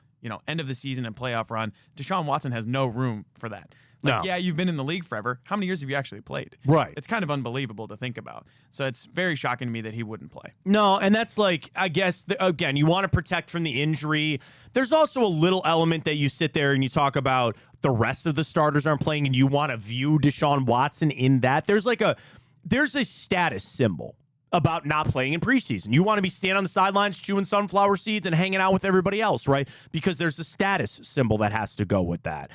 Speaker 2: end of the season and playoff run, Deshaun Watson has no room for that. Yeah, you've been in the league forever. How many years have you actually played?
Speaker 1: Right.
Speaker 2: It's kind of unbelievable to think about. So it's very shocking to me that he wouldn't play.
Speaker 1: No, and that's I guess, again, you want to protect from the injury. There's also a little element that you sit there and you talk about the rest of the starters aren't playing and you want to view Deshaun Watson in that. There's a status symbol about not playing in preseason. You want to be standing on the sidelines, chewing sunflower seeds and hanging out with everybody else, right? Because there's a status symbol that has to go with that.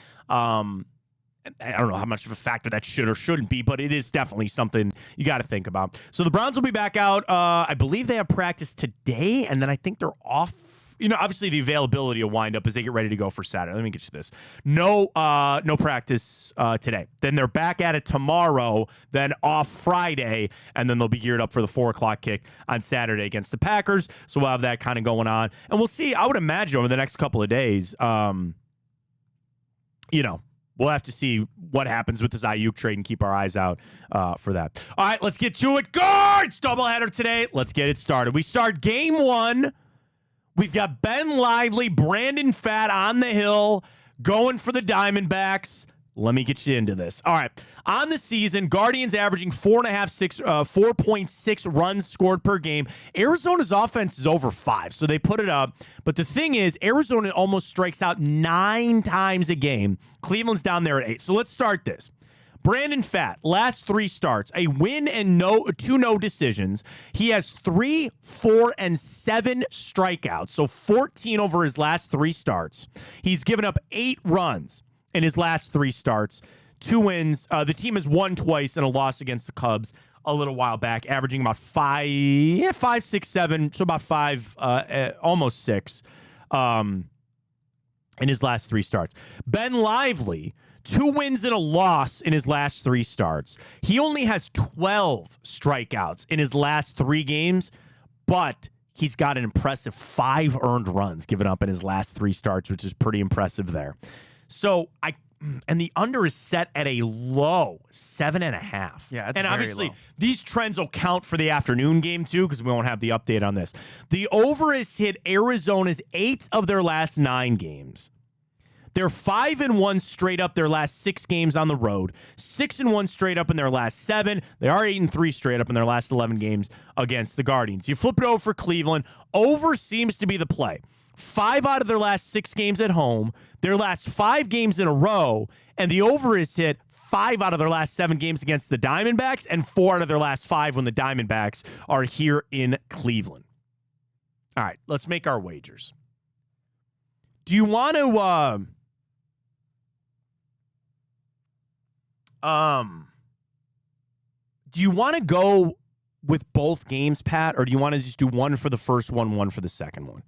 Speaker 1: I don't know how much of a factor that should or shouldn't be, but it is definitely something you got to think about. So the Browns will be back out. I believe they have practice today, and then I think they're off. Obviously the availability will wind up as they get ready to go for Saturday. Let me get you this. No practice today. Then they're back at it tomorrow, then off Friday, and then they'll be geared up for the 4:00 kick on Saturday against the Packers. So we'll have that kind of going on. And we'll see. I would imagine over the next couple of days, we'll have to see what happens with this Aiyuk trade and keep our eyes out for that. All right, let's get to it. Guards! Doubleheader today. Let's get it started. We start game 1. We've got Ben Lively, Brandon Pfaadt on the hill, going for the Diamondbacks. Let me get you into this. All right. On the season, Guardians averaging 4.6 runs scored per game. Arizona's offense is over 5, so they put it up. But the thing is, Arizona almost strikes out 9 times a game. Cleveland's down there at 8. So let's start this. Brandon Pfaadt, last 3 starts, a win and 2 no decisions. He has 3, 4, and 7 strikeouts, so 14 over his last 3 starts. He's given up 8 runs in his last 3 starts, 2 wins. The team has won twice and a loss against the Cubs a little while back, averaging about 5, 6, 7, so about 5, almost 6 in his last 3 starts. Ben Lively, 2 wins and a loss in his last 3 starts. He only has 12 strikeouts in his last 3 games, but he's got an impressive 5 earned runs given up in his last 3 starts, which is pretty impressive there. So and the under is set at a low 7.5.
Speaker 2: Yeah, that's
Speaker 1: and
Speaker 2: very
Speaker 1: obviously
Speaker 2: low.
Speaker 1: these trends will count for the afternoon game too, because we won't have the update on this. The over has hit Arizona's 8 of their last 9 games. They're 5-1 straight up their last 6 games on the road, 6-1 straight up in their last 7. They are 8-3 straight up in their last 11 games against the Guardians. You flip it over for Cleveland. Over seems to be the play. 5 out of their last 6 games at home, their last 5 games in a row, and the over is hit 5 out of their last 7 games against the Diamondbacks and 4 out of their last 5 when the Diamondbacks are here in Cleveland. All right, let's make our wagers. Do you want to do you want to go with both games, Pat, or do you want to just do one for the first one for the second one?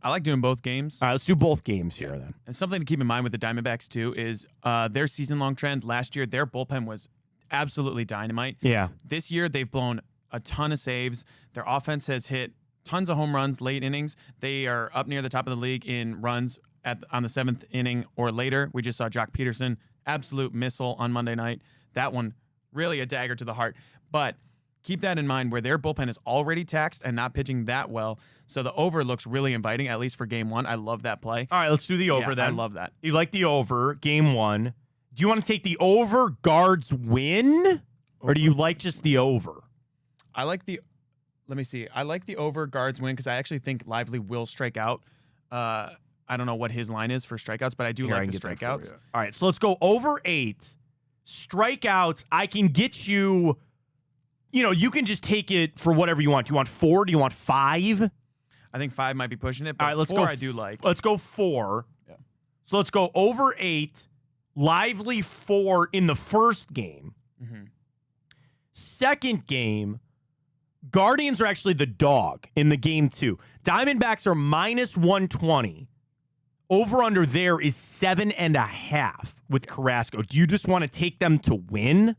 Speaker 2: I like doing both games.
Speaker 1: All right, let's do both games here then.
Speaker 2: And something to keep in mind with the Diamondbacks, too, is their season-long trend. Last year, their bullpen was absolutely dynamite.
Speaker 1: Yeah.
Speaker 2: This year, they've blown a ton of saves. Their offense has hit tons of home runs late innings. They are up near the top of the league in runs on the 7th inning or later. We just saw Jock Peterson, absolute missile on Monday night. That one, really a dagger to the heart. But keep that in mind where their bullpen is already taxed and not pitching that well. So the over looks really inviting, at least for game 1. I love that play.
Speaker 1: All right, let's do the over then.
Speaker 2: I love that.
Speaker 1: You like the over, game 1. Do you want to take the over, Guards win, or do you like just the over?
Speaker 2: I like the, let me see. I like the over, Guards win, because I actually think Lively will strike out. I don't know what his line is for strikeouts, but I do like the strikeouts.
Speaker 1: All right, so let's go over 8. Strikeouts, I can get you, you can just take it for whatever you want. Do you want 4? Do you want 5?
Speaker 2: I think 5 might be pushing it, but
Speaker 1: all right, let's
Speaker 2: 4
Speaker 1: go.
Speaker 2: I do like.
Speaker 1: Let's go 4.
Speaker 2: Yeah.
Speaker 1: So let's go over 8, Lively 4 in the first game.
Speaker 2: Mm-hmm.
Speaker 1: Second game, Guardians are actually the dog in the game 2. Diamondbacks are minus 120. Over under there is 7.5 with Carrasco. Do you just want to take them to win?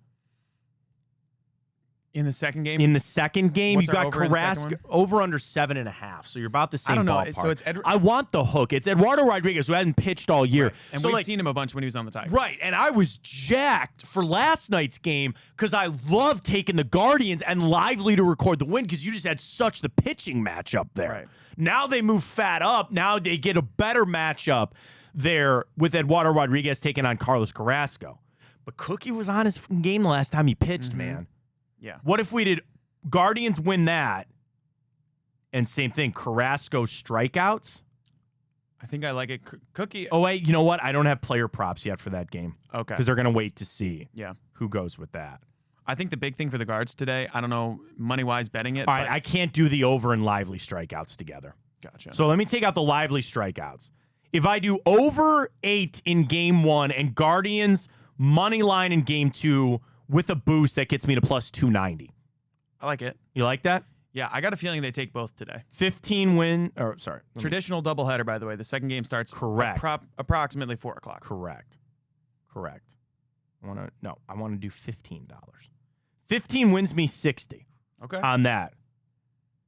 Speaker 2: In the second game?
Speaker 1: In the second game,
Speaker 2: What's
Speaker 1: you got
Speaker 2: over in the second
Speaker 1: Carrasco
Speaker 2: one?
Speaker 1: over under 7.5. So you're about the same
Speaker 2: I don't know.
Speaker 1: ballpark.
Speaker 2: So it's
Speaker 1: I want the hook. It's Eduardo Rodriguez, who hadn't pitched all year.
Speaker 2: Right. And
Speaker 1: so
Speaker 2: we've seen him a bunch when he was on the Tigers.
Speaker 1: Right. And I was jacked for last night's game because I love taking the Guardians and Lively to record the win because you just had such the pitching matchup there.
Speaker 2: Right.
Speaker 1: Now they move Pfaadt up. Now they get a better matchup there with Eduardo Rodriguez taking on Carlos Carrasco. But Cookie was on his game the last time he pitched, man.
Speaker 2: Yeah.
Speaker 1: What if we did Guardians win that and same thing, Carrasco strikeouts?
Speaker 2: I think I like it. Cookie.
Speaker 1: Oh, wait, you know what? I don't have player props yet for that game.
Speaker 2: Okay.
Speaker 1: Because they're going to wait to see
Speaker 2: Yeah.
Speaker 1: who goes with that.
Speaker 2: I think the big thing for the Guards today, I don't know money-wise betting it.
Speaker 1: All right, I can't do the over and Lively strikeouts together.
Speaker 2: Gotcha.
Speaker 1: So let me take out the Lively strikeouts. If I do over 8 in game 1 and Guardians money line in game 2 with a boost that gets me to plus 290.
Speaker 2: I like it.
Speaker 1: You like that?
Speaker 2: Yeah, I got a feeling they take both today.
Speaker 1: 15 win, or sorry.
Speaker 2: Traditional doubleheader, by the way. The second game starts
Speaker 1: Correct.
Speaker 2: Approximately 4 o'clock.
Speaker 1: Correct. I want to do $15. 15 wins me 60 on that.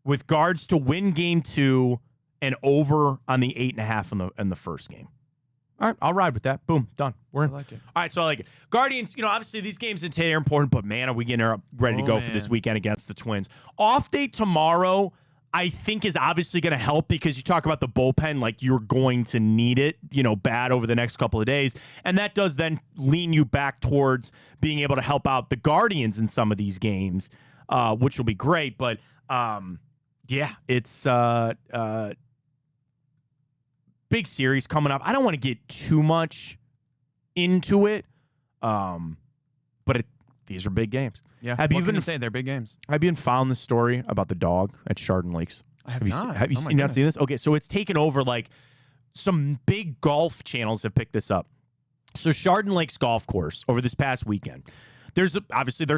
Speaker 1: With guards to win game 2 and over on the 8.5 in the first game. All right, I'll ride with that. Boom, done. We're in.
Speaker 2: I like it.
Speaker 1: All right, so I like it. Guardians, obviously these games in today are important, but man, are we getting ready to go for this weekend against the Twins. Off day tomorrow, I think is obviously going to help because you talk about the bullpen, like you're going to need it, bad over the next couple of days. And that does then lean you back towards being able to help out the Guardians in some of these games, which will be great. But yeah, it's big series coming up. I don't want to get too much into it, but these are big games.
Speaker 2: Yeah,
Speaker 1: have
Speaker 2: what
Speaker 1: you
Speaker 2: can
Speaker 1: been
Speaker 2: you say? They're big games.
Speaker 1: Have you found the story about the dog at Chardon Lakes?
Speaker 2: I have not.
Speaker 1: Have you not seen this? Okay, so it's taken over. Like some big golf channels have picked this up. So Chardon Lakes Golf Course over this past weekend. There's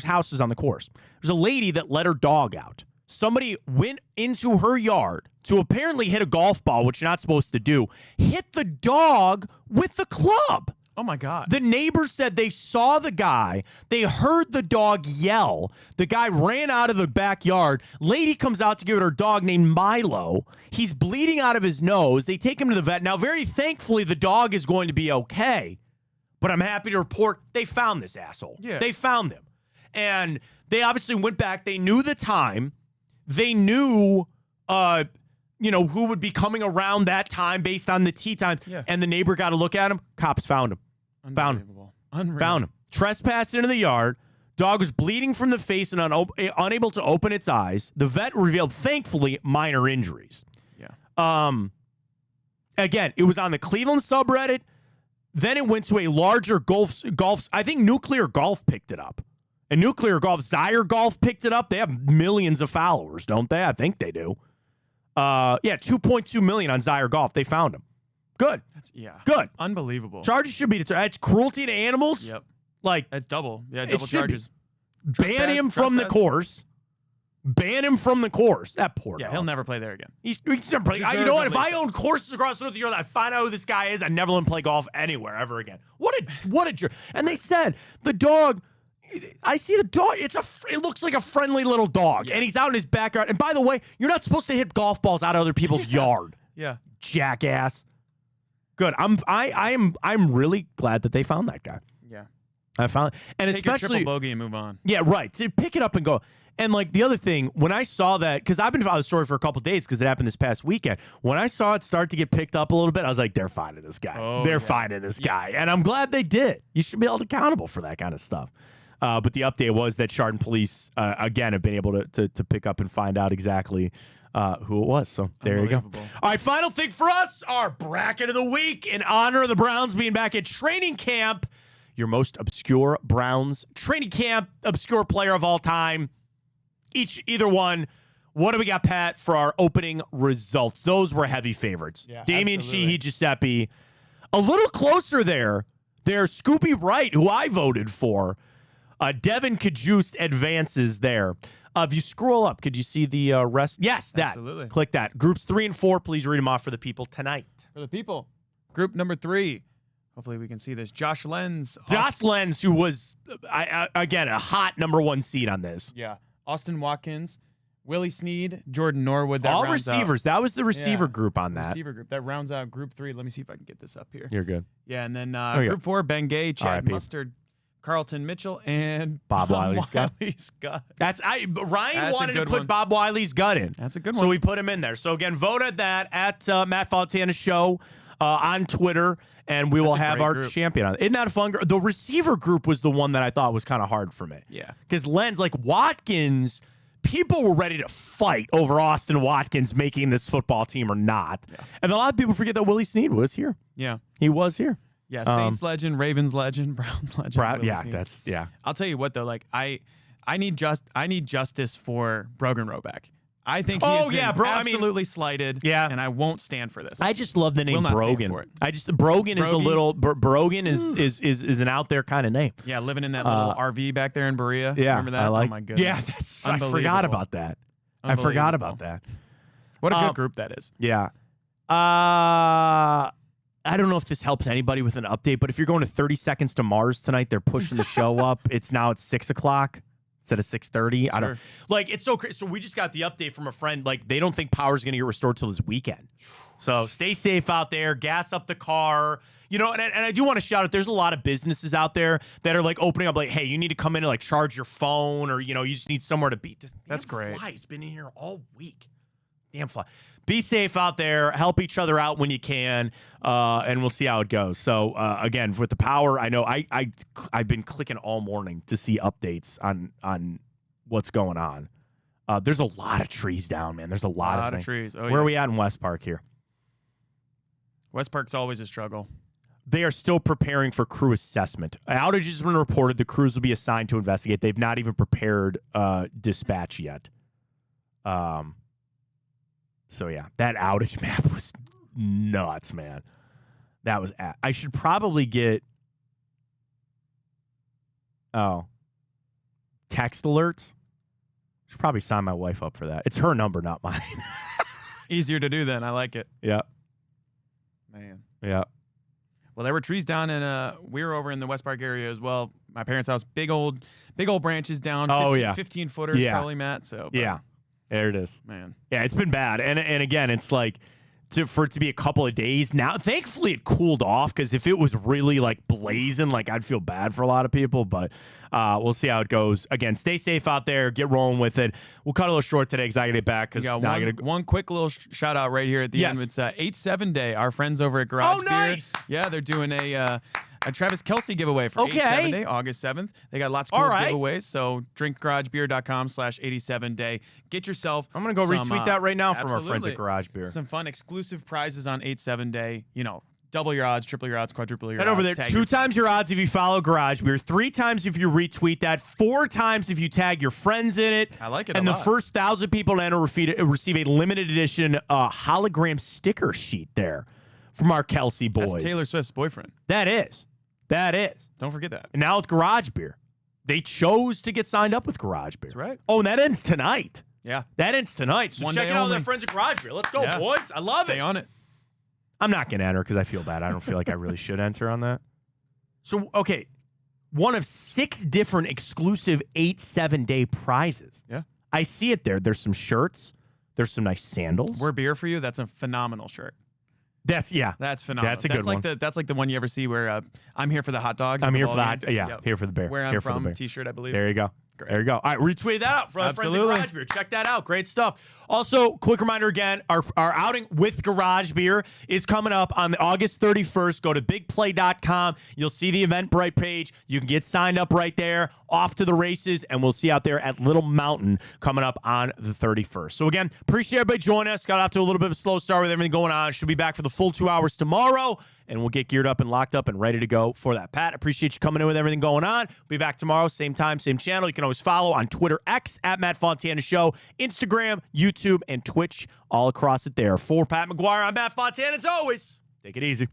Speaker 1: houses on the course. There's a lady that let her dog out. Somebody went into her yard to apparently hit a golf ball, which you're not supposed to do, hit the dog with the club.
Speaker 2: Oh, my God.
Speaker 1: The neighbors said they saw the guy. They heard the dog yell. The guy ran out of the backyard. Lady comes out to give it her dog named Milo. He's bleeding out of his nose. They take him to the vet. Now, very thankfully, the dog is going to be okay. But I'm happy to report they found this asshole.
Speaker 2: Yeah.
Speaker 1: They found him. And they obviously went back. They knew the time. They knew, who would be coming around that time based on the tee time.
Speaker 2: Yeah.
Speaker 1: And the neighbor got to look at him. Cops found him. Found him. Trespassed into the yard. Dog was bleeding from the face and unable to open its eyes. The vet revealed, thankfully, minor injuries.
Speaker 2: Yeah.
Speaker 1: Again, it was on the Cleveland subreddit. Then it went to a larger golf. I think Nuclear Golf picked it up. And Nuclear Golf, Zaire Golf picked it up. They have millions of followers, don't they? I think they do. 2.2 million on Zaire Golf. They found him. Good. Good.
Speaker 2: Unbelievable.
Speaker 1: Charges should be deterred. It's cruelty to animals.
Speaker 2: Yep.
Speaker 1: Like
Speaker 2: that's double. Yeah, double charges.
Speaker 1: Ban him from the course. Ban him from the course. That poor dog.
Speaker 2: He'll never play there again.
Speaker 1: He's never play. You know what? If I owned courses across North Europe, I find out who this guy is, I'd never let him play golf anywhere ever again. What a jerk. And they said the dog. I see the dog. It looks like a friendly little dog, and he's out in his backyard. And by the way, you're not supposed to hit golf balls out of other people's yard.
Speaker 2: Yeah,
Speaker 1: jackass. Good. I'm really glad that they found that guy.
Speaker 2: Yeah,
Speaker 1: I found, and
Speaker 2: take
Speaker 1: especially
Speaker 2: your triple bogey and move on.
Speaker 1: Yeah, right. To pick it up and go. And like the other thing, when I saw that, because I've been following the story for a couple of days because it happened this past weekend. When I saw it start to get picked up a little bit, I was like, they're finding this guy. They're finding this guy, and I'm glad they did. You should be held accountable for that kind of stuff. But the update was that Chardon police, again, have been able to pick up and find out exactly who it was. So there you go. All right, final thing for us, our bracket of the week in honor of the Browns being back at training camp. Your most obscure Browns training camp, obscure player of all time. Either one. What do we got, Pat, for our opening results? Those were heavy favorites.
Speaker 2: Yeah,
Speaker 1: Damian
Speaker 2: absolutely.
Speaker 1: Sheehy, Giuseppe. A little closer there. There's Scoopy Wright, who I voted for. Devin Kajust advances there. If you scroll up, could you see the rest? Yes, that.
Speaker 2: Absolutely.
Speaker 1: Click that. Groups 3 and 4, please read them off for the people tonight.
Speaker 2: For the people. Group number 3. Hopefully we can see this. Josh Lenz.
Speaker 1: Josh Lenz, who was, again, a hot number 1 seed on this.
Speaker 2: Yeah. Austin Watkins, Willie Snead, Jordan Norwood.
Speaker 1: All receivers. That was the receiver group on that.
Speaker 2: Receiver group. That rounds out Group 3. Let me see if I can get this up here.
Speaker 1: You're good.
Speaker 2: Yeah, and then Group 4, Ben Gay, Chad
Speaker 1: RIP.
Speaker 2: Mustard, Carlton Mitchell, and
Speaker 1: Bob Wiley's gut. Ryan wanted to put Bob Wiley's gut in.
Speaker 2: That's a good one.
Speaker 1: So we put him in there. So again, vote at that at Matt Fontana Show on Twitter, and we will have our champion on. Isn't that a fun? The receiver group was the one that I thought was kind of hard for me.
Speaker 2: Yeah,
Speaker 1: because Lenz, like Watkins, people were ready to fight over Austin Watkins making this football team or not. Yeah. And a lot of people forget that Willie Snead was here.
Speaker 2: Yeah,
Speaker 1: he was here.
Speaker 2: Yeah, Saints legend, Ravens legend, Browns legend.
Speaker 1: Yeah,
Speaker 2: I'll tell you what though, like I need justice for Brogan Roback. I think he has been
Speaker 1: bro.
Speaker 2: absolutely slighted.
Speaker 1: Yeah.
Speaker 2: And I won't stand for this.
Speaker 1: I just love the name
Speaker 2: Will not stand
Speaker 1: Brogan.
Speaker 2: for it.
Speaker 1: Brogan is a
Speaker 2: Brogy?
Speaker 1: little Brogan is an out there kind of name.
Speaker 2: Yeah, living in that little RV back there in Berea.
Speaker 1: Yeah,
Speaker 2: Remember that?
Speaker 1: I like.
Speaker 2: Oh my goodness.
Speaker 1: Yeah, I forgot about that. I forgot about that.
Speaker 2: What a good group that is.
Speaker 1: Yeah. I don't know if this helps anybody with an update, but if you're going to 30 Seconds to Mars tonight, they're pushing the show up. It's now at 6 o'clock instead of 6:30. I don't like. It's so crazy. So we just got the update from a friend. Like they don't think power's going to get restored till this weekend. So stay safe out there. Gas up the car. You know, and I do want to shout out. There's a lot of businesses out there that are like opening up. Like, hey, you need to come in and like charge your phone, or you know, you just need somewhere to be.
Speaker 2: That's great.
Speaker 1: Fly's been in here all week. Damn fly. Be safe out there. Help each other out when you can, and we'll see how it goes. So again, with the power, I know I've been clicking all morning to see updates on what's going on. There's a lot of trees down, man. There's a lot of
Speaker 2: trees. Oh,
Speaker 1: Where are we at in West Park here?
Speaker 2: West Park's always a struggle.
Speaker 1: They are still preparing for crew assessment. Outages have been reported. The crews will be assigned to investigate. They've not even prepared dispatch yet. So, yeah, that outage map was nuts, man. That was I should probably get text alerts. Should probably sign my wife up for that. It's her number, not mine.
Speaker 2: Easier to do then. I like it.
Speaker 1: Yeah.
Speaker 2: Man.
Speaker 1: Yeah.
Speaker 2: Well, there were trees down in we were over in the West Park area as well. My parents' house, big old branches down. 15 footers probably, Matt. So
Speaker 1: yeah. There it is.
Speaker 2: Man.
Speaker 1: Yeah, it's been bad. And again, it's like for it to be a couple of days now. Thankfully, it cooled off because if it was really like blazing, like I'd feel bad for a lot of people. But we'll see how it goes. Again, stay safe out there. Get rolling with it. We'll cut a little short today because I got to get back.
Speaker 2: We got one quick little shout out right here at the end. It's 8-7 Day. Our friends over at Garage Beer.
Speaker 1: Nice.
Speaker 2: Yeah, they're doing a Travis Kelce giveaway for 8-7 Day, August 7th. They got lots of cool giveaways. So drinkgaragebeer.com/87day. Get yourself.
Speaker 1: I'm going to go retweet that right now from our friends at Garage Beer.
Speaker 2: Some fun exclusive prizes on 8-7 Day. You know, double your odds, triple your odds, quadruple your odds.
Speaker 1: Head over there. 2 times your odds if you follow Garage Beer. 3 times if you retweet that. 4 times if you tag your friends in it.
Speaker 2: I like it
Speaker 1: and
Speaker 2: a
Speaker 1: the
Speaker 2: lot.
Speaker 1: first 1,000 people to enter receive a limited edition hologram sticker sheet there from our Kelce boys.
Speaker 2: That's Taylor Swift's boyfriend.
Speaker 1: That is.
Speaker 2: Don't forget that.
Speaker 1: And now with Garage Beer. They chose to get signed up with Garage Beer.
Speaker 2: That's right.
Speaker 1: Oh, and that ends tonight.
Speaker 2: Yeah.
Speaker 1: That ends tonight. So
Speaker 2: One
Speaker 1: check
Speaker 2: day
Speaker 1: it out with
Speaker 2: only.
Speaker 1: their friends at Garage Beer. Let's go, boys. I love
Speaker 2: Stay
Speaker 1: it.
Speaker 2: on it.
Speaker 1: I'm not going to enter because I feel bad. I don't feel like I really should enter on that. So, okay. One of 6 different exclusive 8-7 day prizes.
Speaker 2: Yeah.
Speaker 1: I see it there. There's some shirts. There's some nice sandals.
Speaker 2: We're beer for you. That's a phenomenal shirt.
Speaker 1: That's phenomenal.
Speaker 2: That's
Speaker 1: a good
Speaker 2: like
Speaker 1: one.
Speaker 2: That's like the one you ever see where I'm here for the hot dogs.
Speaker 1: I'm
Speaker 2: in the
Speaker 1: here for the
Speaker 2: ball
Speaker 1: hot.
Speaker 2: game.
Speaker 1: Yeah,
Speaker 2: Yep.
Speaker 1: here for the bear.
Speaker 2: Where I'm
Speaker 1: here for the
Speaker 2: from
Speaker 1: bear.
Speaker 2: T-shirt, I believe.
Speaker 1: There you go.
Speaker 2: Great.
Speaker 1: There you go. All right, retweet that out for our friends at
Speaker 2: Absolutely.
Speaker 1: Garage Beer. Check that out. Great stuff. Also, quick reminder again, our outing with Garage Beer is coming up on August 31st. Go to bigplay.com. You'll see the Eventbrite page. You can get signed up right there. Off to the races, and we'll see you out there at Little Mountain coming up on the 31st. So again, appreciate everybody joining us. Got off to a little bit of a slow start with everything going on. Should be back for the full 2 hours tomorrow, and we'll get geared up and locked up and ready to go for that. Pat, appreciate you coming in with everything going on. We'll be back tomorrow, same time, same channel. You can always follow on Twitter X at Matt Fontana Show, Instagram, YouTube, and Twitch, all across it there. For Pat McGuire, I'm Matt Fontana. As always, take it easy.